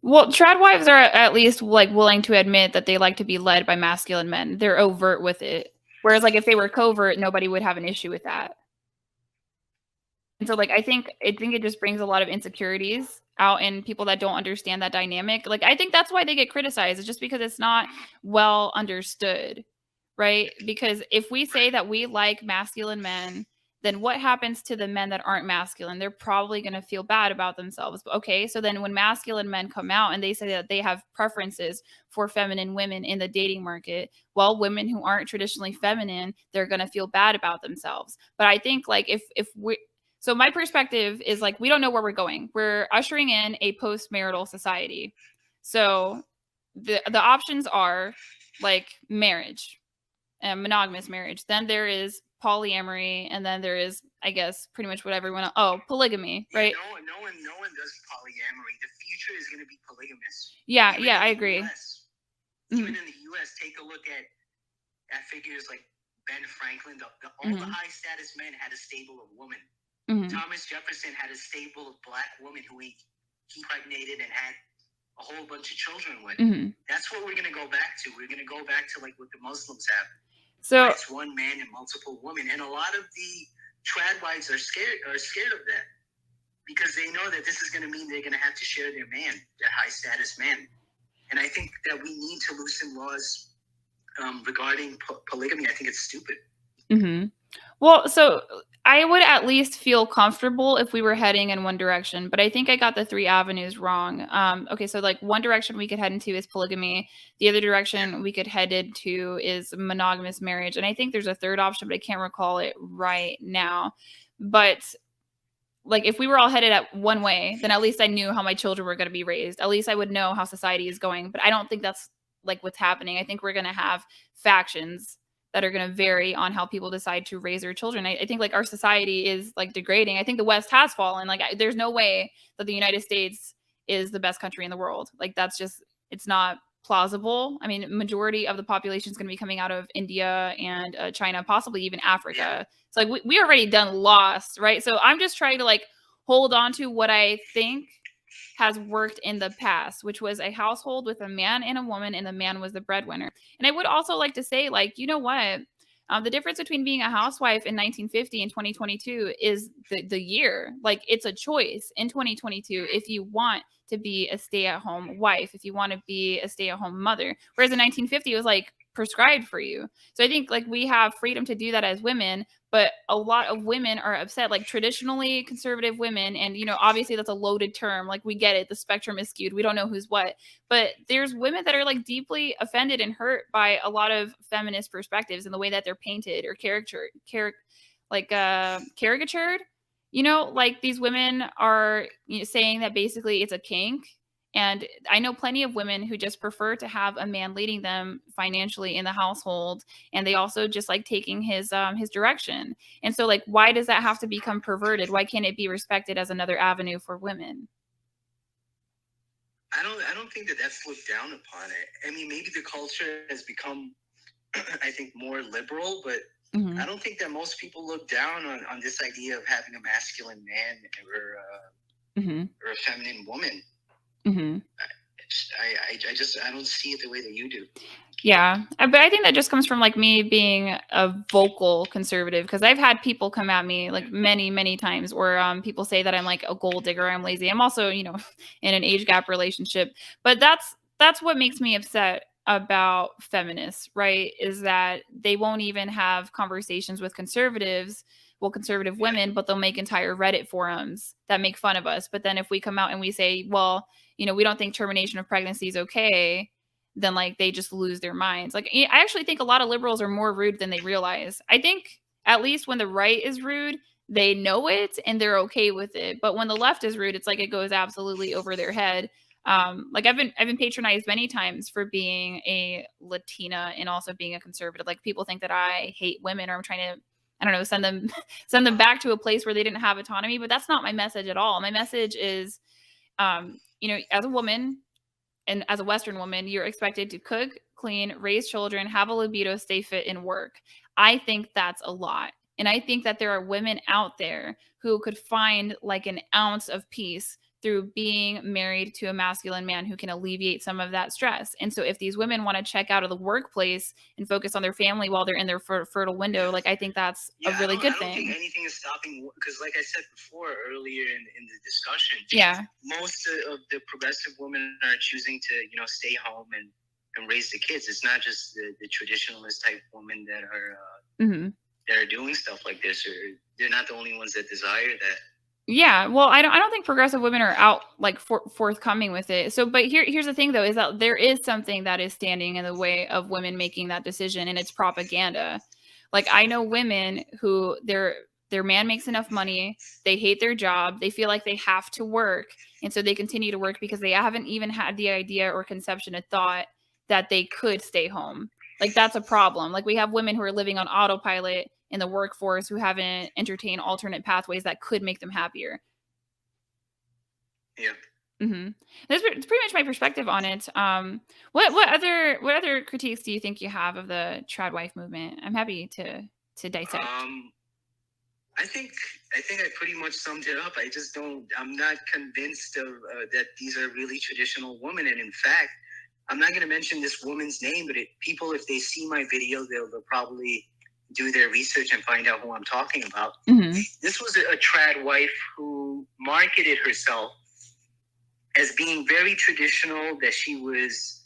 Well, tradwives are at least like willing to admit that they like to be led by masculine men. They're overt with it. Whereas like if they were covert, nobody would have an issue with that. And so like I think it just brings a lot of insecurities out in people that don't understand that dynamic. Like I think that's why they get criticized. It's just because it's not well understood, right? Because if we say that we like masculine men, then what happens to the men that aren't masculine? They're probably going to feel bad about themselves. Okay, so then when masculine men come out and they say that they have preferences for feminine women in the dating market, well, women who aren't traditionally feminine, they're going to feel bad about themselves. But I think like if we, so my perspective is like, we don't know where we're going. We're ushering in a post-marital society. So the options are like marriage, monogamous marriage. Then there is polyamory, and then there is, I guess, pretty much what everyone. Oh, polygamy, right? Yeah, no one does polyamory. The future is going to be polygamous. Yeah, I agree. Even in the U.S., take a look at figures like Ben Franklin. All the high status men had a stable of women. Thomas Jefferson had a stable of black women who he impregnated and had a whole bunch of children with. That's what we're going to go back to. We're going to go back to like what the Muslims have. So it's one man and multiple women, and a lot of the tradwives are scared of that, because they know that this is going to mean they're going to have to share their high status man. And I think that we need to loosen laws regarding polygamy. I think it's stupid. Well, so I would at least feel comfortable if we were heading in one direction, but I think I got the 3 avenues wrong. Okay, so like one direction we could head into is polygamy. The other direction we could head into is monogamous marriage. And I think there's a third option, but I can't recall it right now. But like if we were all headed at one way, then at least I knew how my children were going to be raised. At least I would know how society is going. But I don't think that's like what's happening. I think we're going to have factions that are going to vary on how people decide to raise their children. I think like our society is like degrading. I think the West has fallen. Like there's no way that the United States is the best country in the world. Like that's just, it's not plausible. I mean, majority of the population is going to be coming out of India and China, possibly even Africa. So like we already done lost, right? So I'm just trying to like hold on to what I think has worked in the past, which was a household with a man and a woman, and the man was the breadwinner. And I would also like to say, like, you know what? The difference between being a housewife in 1950 and 2022 is the year. Like, it's a choice in 2022 if you want to be a stay-at-home wife, if you want to be a stay-at-home mother. Whereas in 1950, it was like prescribed for you. So I think like we have freedom to do that as women, but a lot of women are upset, like traditionally conservative women. And, you know, obviously that's a loaded term. Like we get it. The spectrum is skewed. We don't know who's what, but there's women that are like deeply offended and hurt by a lot of feminist perspectives and the way that they're painted or caricatured, you know, like these women are, you know, saying that basically it's a kink. And I know plenty of women who just prefer to have a man leading them financially in the household, and they also just like taking his direction. And so, like, why does that have to become perverted? Why can't it be respected as another avenue for women? I don't think that that's looked down upon it. I mean, maybe the culture has become, I think, more liberal, but I don't think that most people look down on this idea of having a masculine man or a feminine woman. I don't see it the way that you do. Yeah, but I think that just comes from like me being a vocal conservative, because I've had people come at me like many times where people say that I'm like a gold digger, I'm lazy. I'm also, you know, in an age gap relationship, but that's what makes me upset about feminists, right? Is that they won't even have conversations with conservative women, but they'll make entire Reddit forums that make fun of us. But then if we come out and we say, well, you know, we don't think termination of pregnancy is okay, then like they just lose their minds. Like I actually think a lot of liberals are more rude than they realize. I think at least when the right is rude, they know it and they're okay with it. But when the left is rude, it's like it goes absolutely over their head. Like I've been patronized many times for being a Latina and also being a conservative. Like people think that I hate women, or I'm trying to, I don't know, send them back to a place where they didn't have autonomy. But that's not my message at all. My message is, you know, as a woman and as a Western woman, you're expected to cook, clean, raise children, have a libido, stay fit, and work. I think that's a lot. And I think that there are women out there who could find like an ounce of peace through being married to a masculine man who can alleviate some of that stress. And so if these women want to check out of the workplace and focus on their family while they're in their fertile window, like I think that's a really good thing. I don't think anything is stopping, because like I said before earlier in the discussion, most of the progressive women are choosing to, you know, stay home and raise the kids. It's not just the traditionalist type women that are that are doing stuff like this, or they're not the only ones that desire that. Yeah, well, I don't think progressive women are out like forthcoming with it. So, but here's the thing though, is that there is something that is standing in the way of women making that decision, and it's propaganda. Like I know women who their man makes enough money, they hate their job, they feel like they have to work, and so they continue to work because they haven't even had the idea or conception of thought that they could stay home. Like that's a problem. Like we have women who are living on autopilot in the workforce who haven't entertained alternate pathways that could make them happier. Yeah. That's pretty much my perspective on it. What other critiques do you think you have of the Tradwife movement? I'm happy to dissect. I think I pretty much summed it up. I'm not convinced of that these are really traditional women. And in fact, I'm not going to mention this woman's name, but people, if they see my video, they'll probably do their research and find out who I'm talking about. This was a trad wife who marketed herself as being very traditional, that she was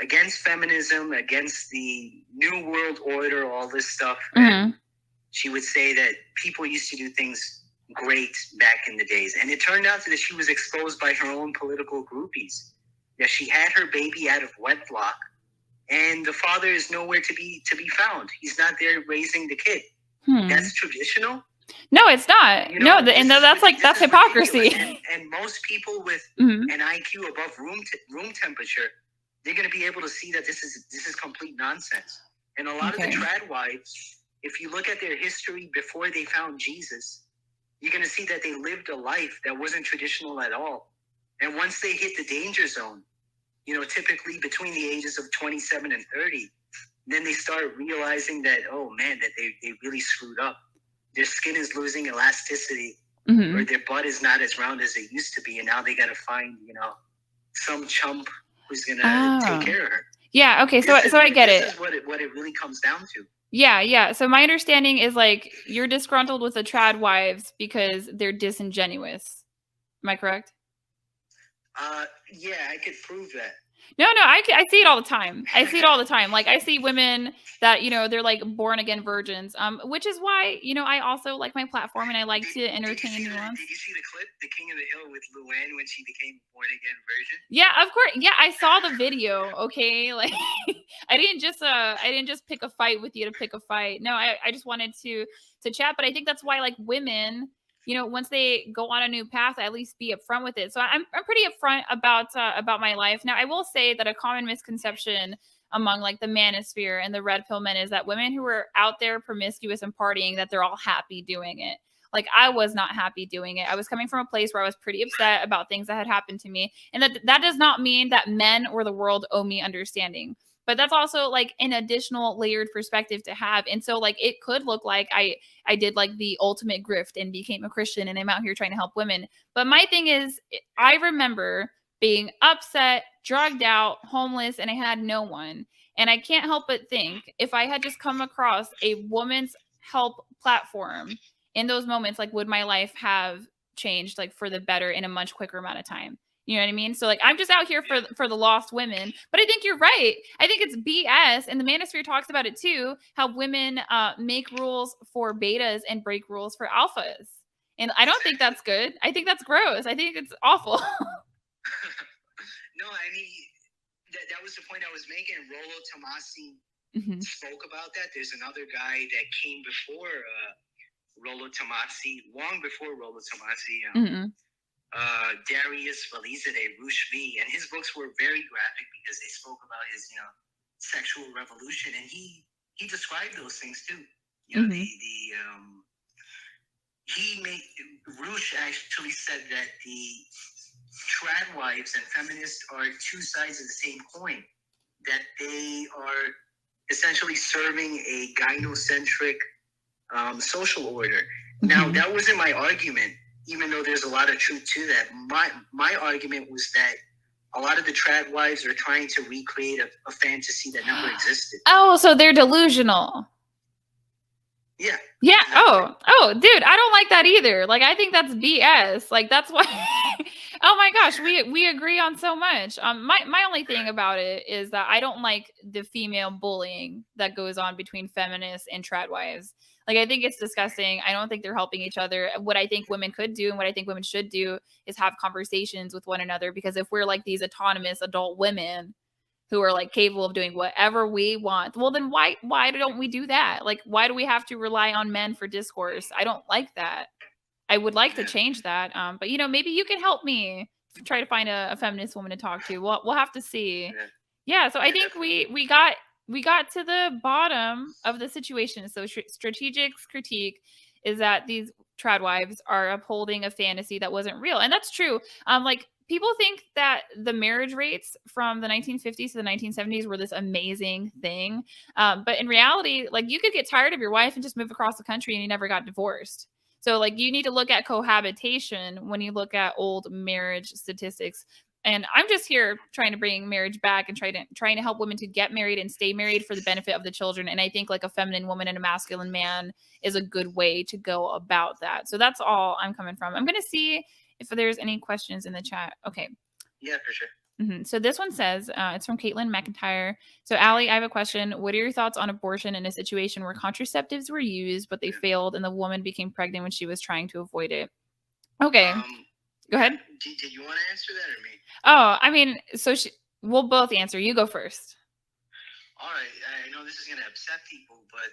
against feminism, against the New World Order, all this stuff. And she would say that people used to do things great back in the days. And it turned out that she was exposed by her own political groupies. That she had her baby out of wedlock, and the father is nowhere to be found. He's not there raising the kid. That's traditional? No, it's not. You know, that's hypocrisy. And most people with an IQ above room temperature, they're going to be able to see that this is complete nonsense. And a lot of the tradwives, if you look at their history before they found Jesus, you're going to see that they lived a life that wasn't traditional at all. And once they hit the danger zone, you know, typically between the ages of 27 and 30, then they start realizing that, oh man, that they really screwed up. Their skin is losing elasticity, or their butt is not as round as it used to be, and now they got to find, you know, some chump who's gonna take care of her. Yeah. Okay. So I get it. This is what it really comes down to. Yeah. Yeah. So my understanding is like you're disgruntled with the tradwives because they're disingenuous. Am I correct? Yeah, I could prove that. No, I see it all the time. Like I see women that, you know, they're like born again virgins, which is why, you know, I also like my platform and I like to entertain nuance. Did you see the clip, The King of the Hill with Luann when she became born again virgin? Yeah, of course. Yeah, I saw the video. Okay, like I didn't just pick a fight with you to pick a fight. No, I just wanted to chat. But I think that's why like women, you know, once they go on a new path, at least be upfront with it. So I'm pretty upfront about my life. Now, I will say that a common misconception among like the manosphere and the red pill men is that women who are out there promiscuous and partying, that they're all happy doing it. Like I was not happy doing it. I was coming from a place where I was pretty upset about things that had happened to me. And that does not mean that men or the world owe me understanding. But that's also like an additional layered perspective to have. And so like it could look like I did like the ultimate grift and became a Christian and I'm out here trying to help women. But my thing is, I remember being upset, drugged out, homeless, and I had no one. And I can't help but think if I had just come across a woman's help platform in those moments, like would my life have changed like for the better in a much quicker amount of time? You know what I mean? So like, I'm just out here for the lost women, but I think you're right. I think it's BS. And the manosphere talks about it too, how women make rules for betas and break rules for alphas. And I don't think that's good. I think that's gross. I think it's awful. No, I mean, that was the point I was making. Rollo Tomasi spoke about that. There's another guy that came before Rollo Tomasi, long before Rollo Tomasi. Darius Valizade, Rushvi, and his books were very graphic because they spoke about his, you know, sexual revolution, and he described those things too. You know, Rush actually said that the tradwives and feminists are two sides of the same coin, that they are essentially serving a gynocentric social order. Now, that wasn't my argument, even though there's a lot of truth to that. My argument was that a lot of the tradwives are trying to recreate a fantasy that never existed. Oh, so they're delusional. Yeah. Yeah. Exactly. Oh, dude, I don't like that either. Like, I think that's BS. Like, that's why. Oh my gosh, we agree on so much. My only thing about it is that I don't like the female bullying that goes on between feminists and tradwives. Like, I think it's disgusting. I don't think they're helping each other. What I think women could do and what I think women should do is have conversations with one another. Because if we're like these autonomous adult women who are like capable of doing whatever we want, well, then why don't we do that? Like, why do we have to rely on men for discourse? I don't like that. I would like to change that. But, you know, maybe you can help me try to find a feminist woman to talk to. We'll have to see. Yeah. So I think we got to the bottom of the situation. So strategic critique is that these tradwives are upholding a fantasy that wasn't real. And that's true. Like, people think that the marriage rates from the 1950s to the 1970s were this amazing thing. But in reality, like, you could get tired of your wife and just move across the country and you never got divorced. So like, you need to look at cohabitation when you look at old marriage statistics. And I'm just here trying to bring marriage back and trying to help women to get married and stay married for the benefit of the children. And I think like a feminine woman and a masculine man is a good way to go about that. So that's all I'm coming from. I'm going to see if there's any questions in the chat. Okay. Yeah, for sure. So this one says, it's from Caitlin McIntyre. So Allie, I have a question. What are your thoughts on abortion in a situation where contraceptives were used, but they failed and the woman became pregnant when she was trying to avoid it? Okay. Go ahead. Did you want to answer that or me? Oh, I mean, so we'll both answer. You go first. All right. I know this is going to upset people, but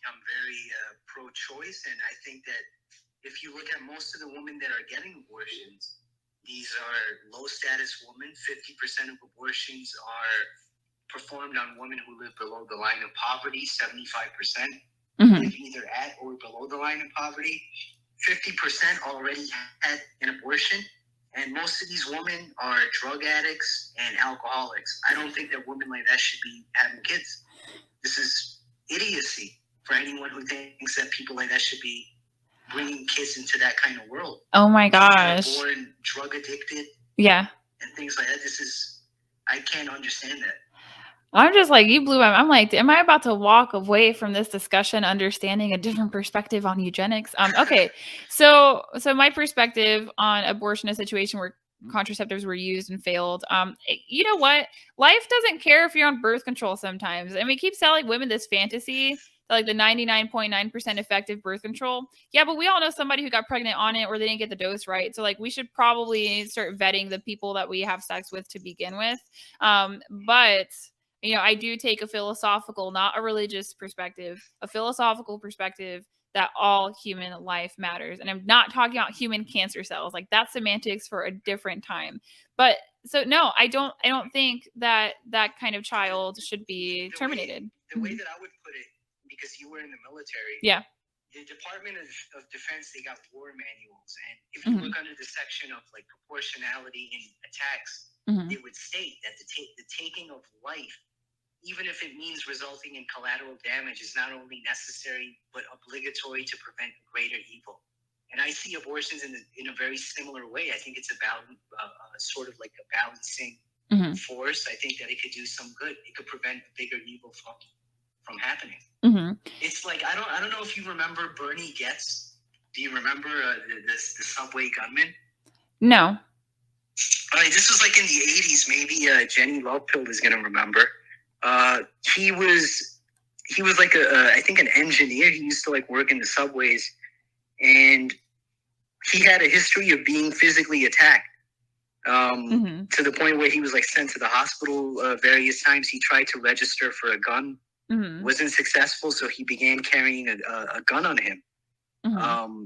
I'm very pro-choice. And I think that if you look at most of the women that are getting abortions, these are low-status women. 50% of abortions are performed on women who live below the line of poverty. 75% live either at or below the line of poverty. 50% already had an abortion. And most of these women are drug addicts and alcoholics. I don't think that women like that should be having kids. This is idiocy for anyone who thinks that people like that should be bringing kids into that kind of world. Oh my gosh. Born drug addicted. Yeah. And things like that. I can't understand that. I'm just like, you blew I'm like, am I about to walk away from this discussion understanding a different perspective on eugenics? Okay. So my perspective on abortion, a situation where contraceptives were used and failed. You know what? Life doesn't care if you're on birth control sometimes. And we keep selling women this fantasy, like the 99.9% effective birth control. Yeah, but we all know somebody who got pregnant on it or they didn't get the dose right. So like we should probably start vetting the people that we have sex with to begin with. But you know, I do take a philosophical, not a religious perspective, a philosophical perspective that all human life matters. And I'm not talking about human cancer cells. Like that's semantics for a different time. But so no, I don't think that that kind of child should be terminated. The way that I would put it, because you were in the military. Yeah. The Department of Defense, they got war manuals. And if you look under the section of like proportionality and attacks, it would state that the taking of life, even if it means resulting in collateral damage, is not only necessary, but obligatory to prevent greater evil. And I see abortions in a very similar way. I think it's about sort of like a balancing force. I think that it could do some good. It could prevent bigger evil from happening. It's like, I don't know if you remember Bernie Getz. Do you remember the subway gunman? No. All right, this was like in the 80s. Maybe Jenny Lovepill is going to remember. He was like I think an engineer. He used to like work in the subways, and he had a history of being physically attacked to the point where he was like sent to the hospital various times. He tried to register for a gun, wasn't successful, so he began carrying a gun on him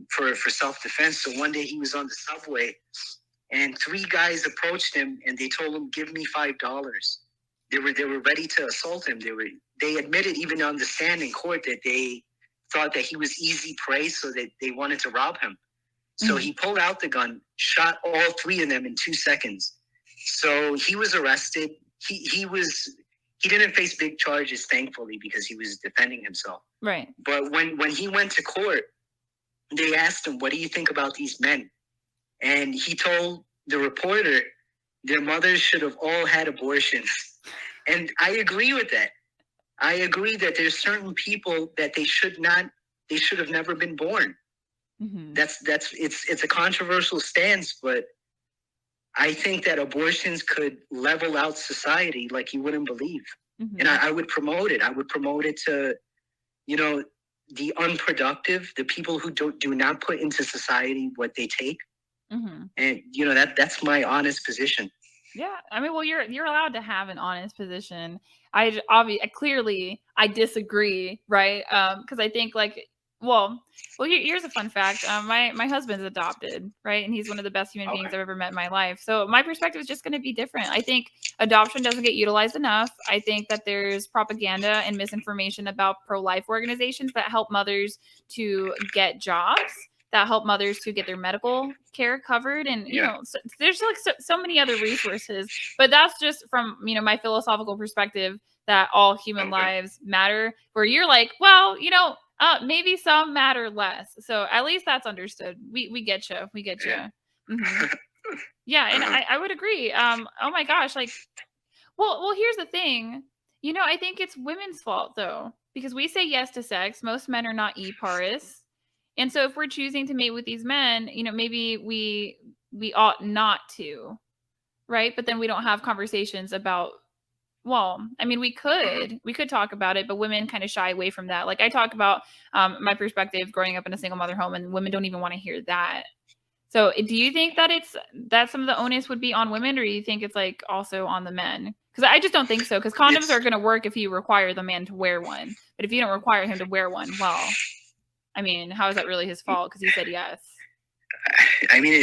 for self-defense. So one day he was on the subway, and 3 guys approached him, and they told him, "Give me $5." They were ready to assault him. They admitted even on the stand in court that they thought that he was easy prey, so that they wanted to rob him. So he pulled out the gun, shot all 3 of them in 2 seconds. So he was arrested. He didn't face big charges, thankfully, because he was defending himself. Right. But when he went to court, they asked him, "What do you think about these men?" And he told the reporter, their mothers should have all had abortions. And I agree with that. I agree that there's certain people that they should have never been born. It's a controversial stance, but I think that abortions could level out society like you wouldn't believe. And I would promote it. I would promote it to, you know, the unproductive, the people who do not put into society what they take. And, you know, that's my honest position. Yeah, I mean, well, you're allowed to have an honest position. I clearly disagree, right? Because I think like, well, here's a fun fact. My husband's adopted, right, and he's one of the best human beings I've ever met in my life. So my perspective is just going to be different. I think adoption doesn't get utilized enough. I think that there's propaganda and misinformation about pro-life organizations that help mothers to get jobs, that help mothers to get their medical care covered. And, you know, so there's like so many other resources, but that's just from, you know, my philosophical perspective that all human lives matter, where you're like, well, you know, maybe some matter less. So at least that's understood. We get you. We get you. Yeah. And I would agree. Oh my gosh. Like, well, here's the thing, you know, I think it's women's fault though, because we say yes to sex. Most men are not e-parists. And so if we're choosing to mate with these men, you know, maybe we ought not to, right? But then we don't have conversations about, well, I mean, we could talk about it, but women kind of shy away from that. Like I talk about my perspective growing up in a single mother home, and women don't even want to hear that. So do you think that some of the onus would be on women, or do you think it's like also on the men? Because I just don't think so, because condoms are going to work if you require the man to wear one. But if you don't require him to wear one, well, I mean, how is that really his fault? Because he said yes. I mean,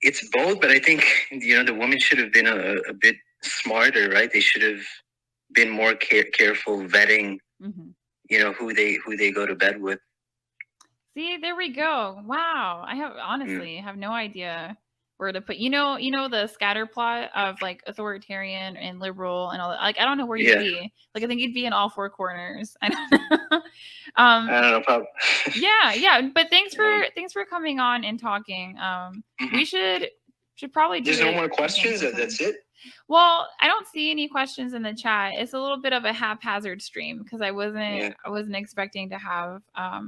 it's both, but I think, the woman should have been a bit smarter, right? They should have been more careful vetting, who they go to bed with. See, there we go. Wow. I have no idea where to put, the scatter plot of like authoritarian and liberal and all that. Like, I don't know where you'd be. Like, I think you'd be in all four corners. I don't know. I don't know. Probably. Yeah. But thanks for coming on and talking. We should probably do. There's no more questions. That's it. Well, I don't see any questions in the chat. It's a little bit of a haphazard stream because I wasn't expecting to have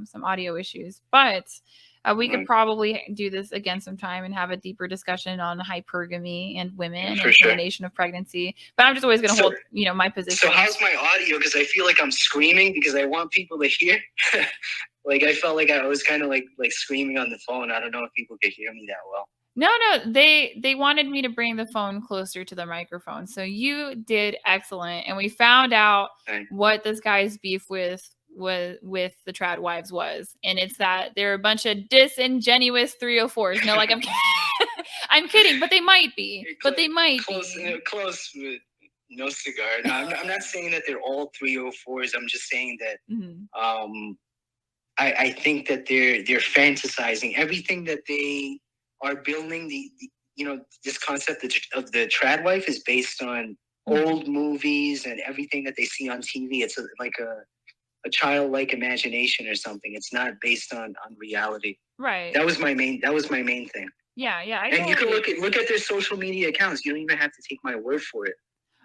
some audio issues, but we could probably do this again sometime and have a deeper discussion on hypergamy and women and termination of pregnancy. But I'm just always going to hold, my position. So how's my audio? Because I feel like I'm screaming because I want people to hear. Like I felt like I was kind of like screaming on the phone. I don't know if people could hear me that well. No, they wanted me to bring the phone closer to the microphone. So you did excellent. And we found out what this guy's beef with the Tradwives was. And it's that they're a bunch of disingenuous 304s. No, like I'm kidding, but they might be. Close with no cigar. No, I'm not saying that they're all 304s. I'm just saying that I think that they're fantasizing everything that they are building. This concept of the Tradwife is based on old movies and everything that they see on TV. It's like a childlike imagination or something. It's not based on reality. Right. That was my main thing. Yeah. And you can look at their social media accounts. You don't even have to take my word for it.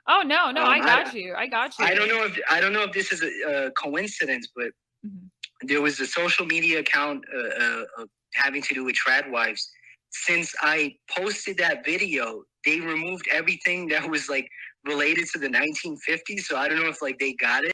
Oh no, I got you. I don't know if this is a coincidence, but there was a social media account having to do with Tradwives. Since I posted that video, they removed everything that was like related to the 1950s. So I don't know if like they got it.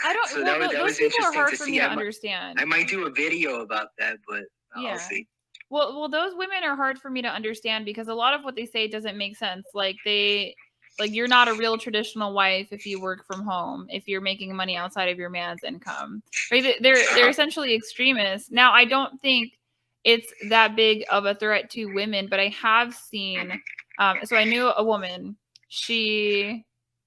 I don't. So well, that was interesting to see. I understand. I might do a video about that, but I'll see. Well, those women are hard for me to understand because a lot of what they say doesn't make sense. Like you're not a real traditional wife if you work from home, if you're making money outside of your man's income. Right? They're essentially extremists. Now, I don't think it's that big of a threat to women, but I have seen, so I knew a woman, she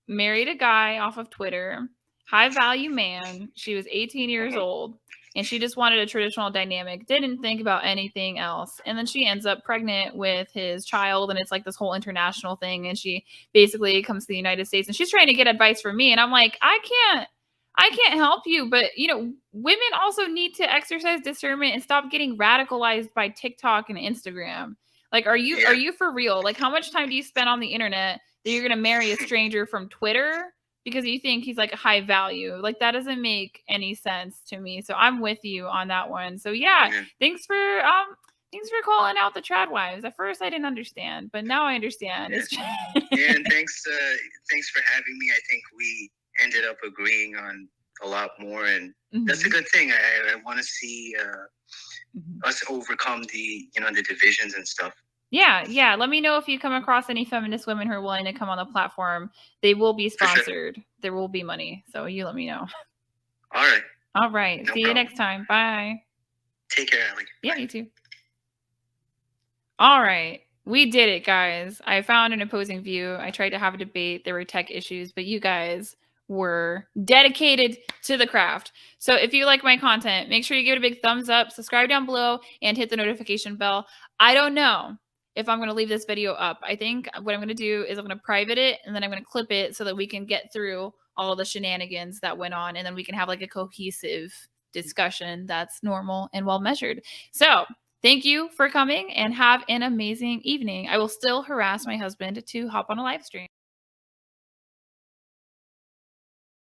married a guy off of Twitter, high value man. She was 18 years old and she just wanted a traditional dynamic, didn't think about anything else. And then she ends up pregnant with his child and it's like this whole international thing. And she basically comes to the United States and she's trying to get advice from me. And I'm like, I can't help you, but women also need to exercise discernment and stop getting radicalized by TikTok and Instagram. Like, are you for real? Like, how much time do you spend on the internet that you're going to marry a stranger from Twitter because you think he's like a high value? Like, that doesn't make any sense to me. So I'm with you on that one. So thanks for calling out the Tradwives. At first I didn't understand, but now I understand. And thanks for having me. I think we ended up agreeing on a lot more, and that's a good thing. I want to see us overcome the the divisions and stuff. Yeah. Let me know if you come across any feminist women who are willing to come on the platform. They will be sponsored. Sure. There will be money, so you let me know. All right. No See problem. You next time. Bye. Take care, Allie. Yeah, you too. All right. We did it, guys. I found an opposing view. I tried to have a debate. There were tech issues, but you guys were dedicated to the craft. So if you like my content, make sure you give it a big thumbs up, subscribe down below, and hit the notification bell. I don't know if I'm going to leave this video up. I think what I'm going to do is I'm going to private it, and then I'm going to clip it so that we can get through all the shenanigans that went on, and then we can have like a cohesive discussion that's normal and well measured. So thank you for coming and have an amazing evening. I will still harass my husband to hop on a live stream.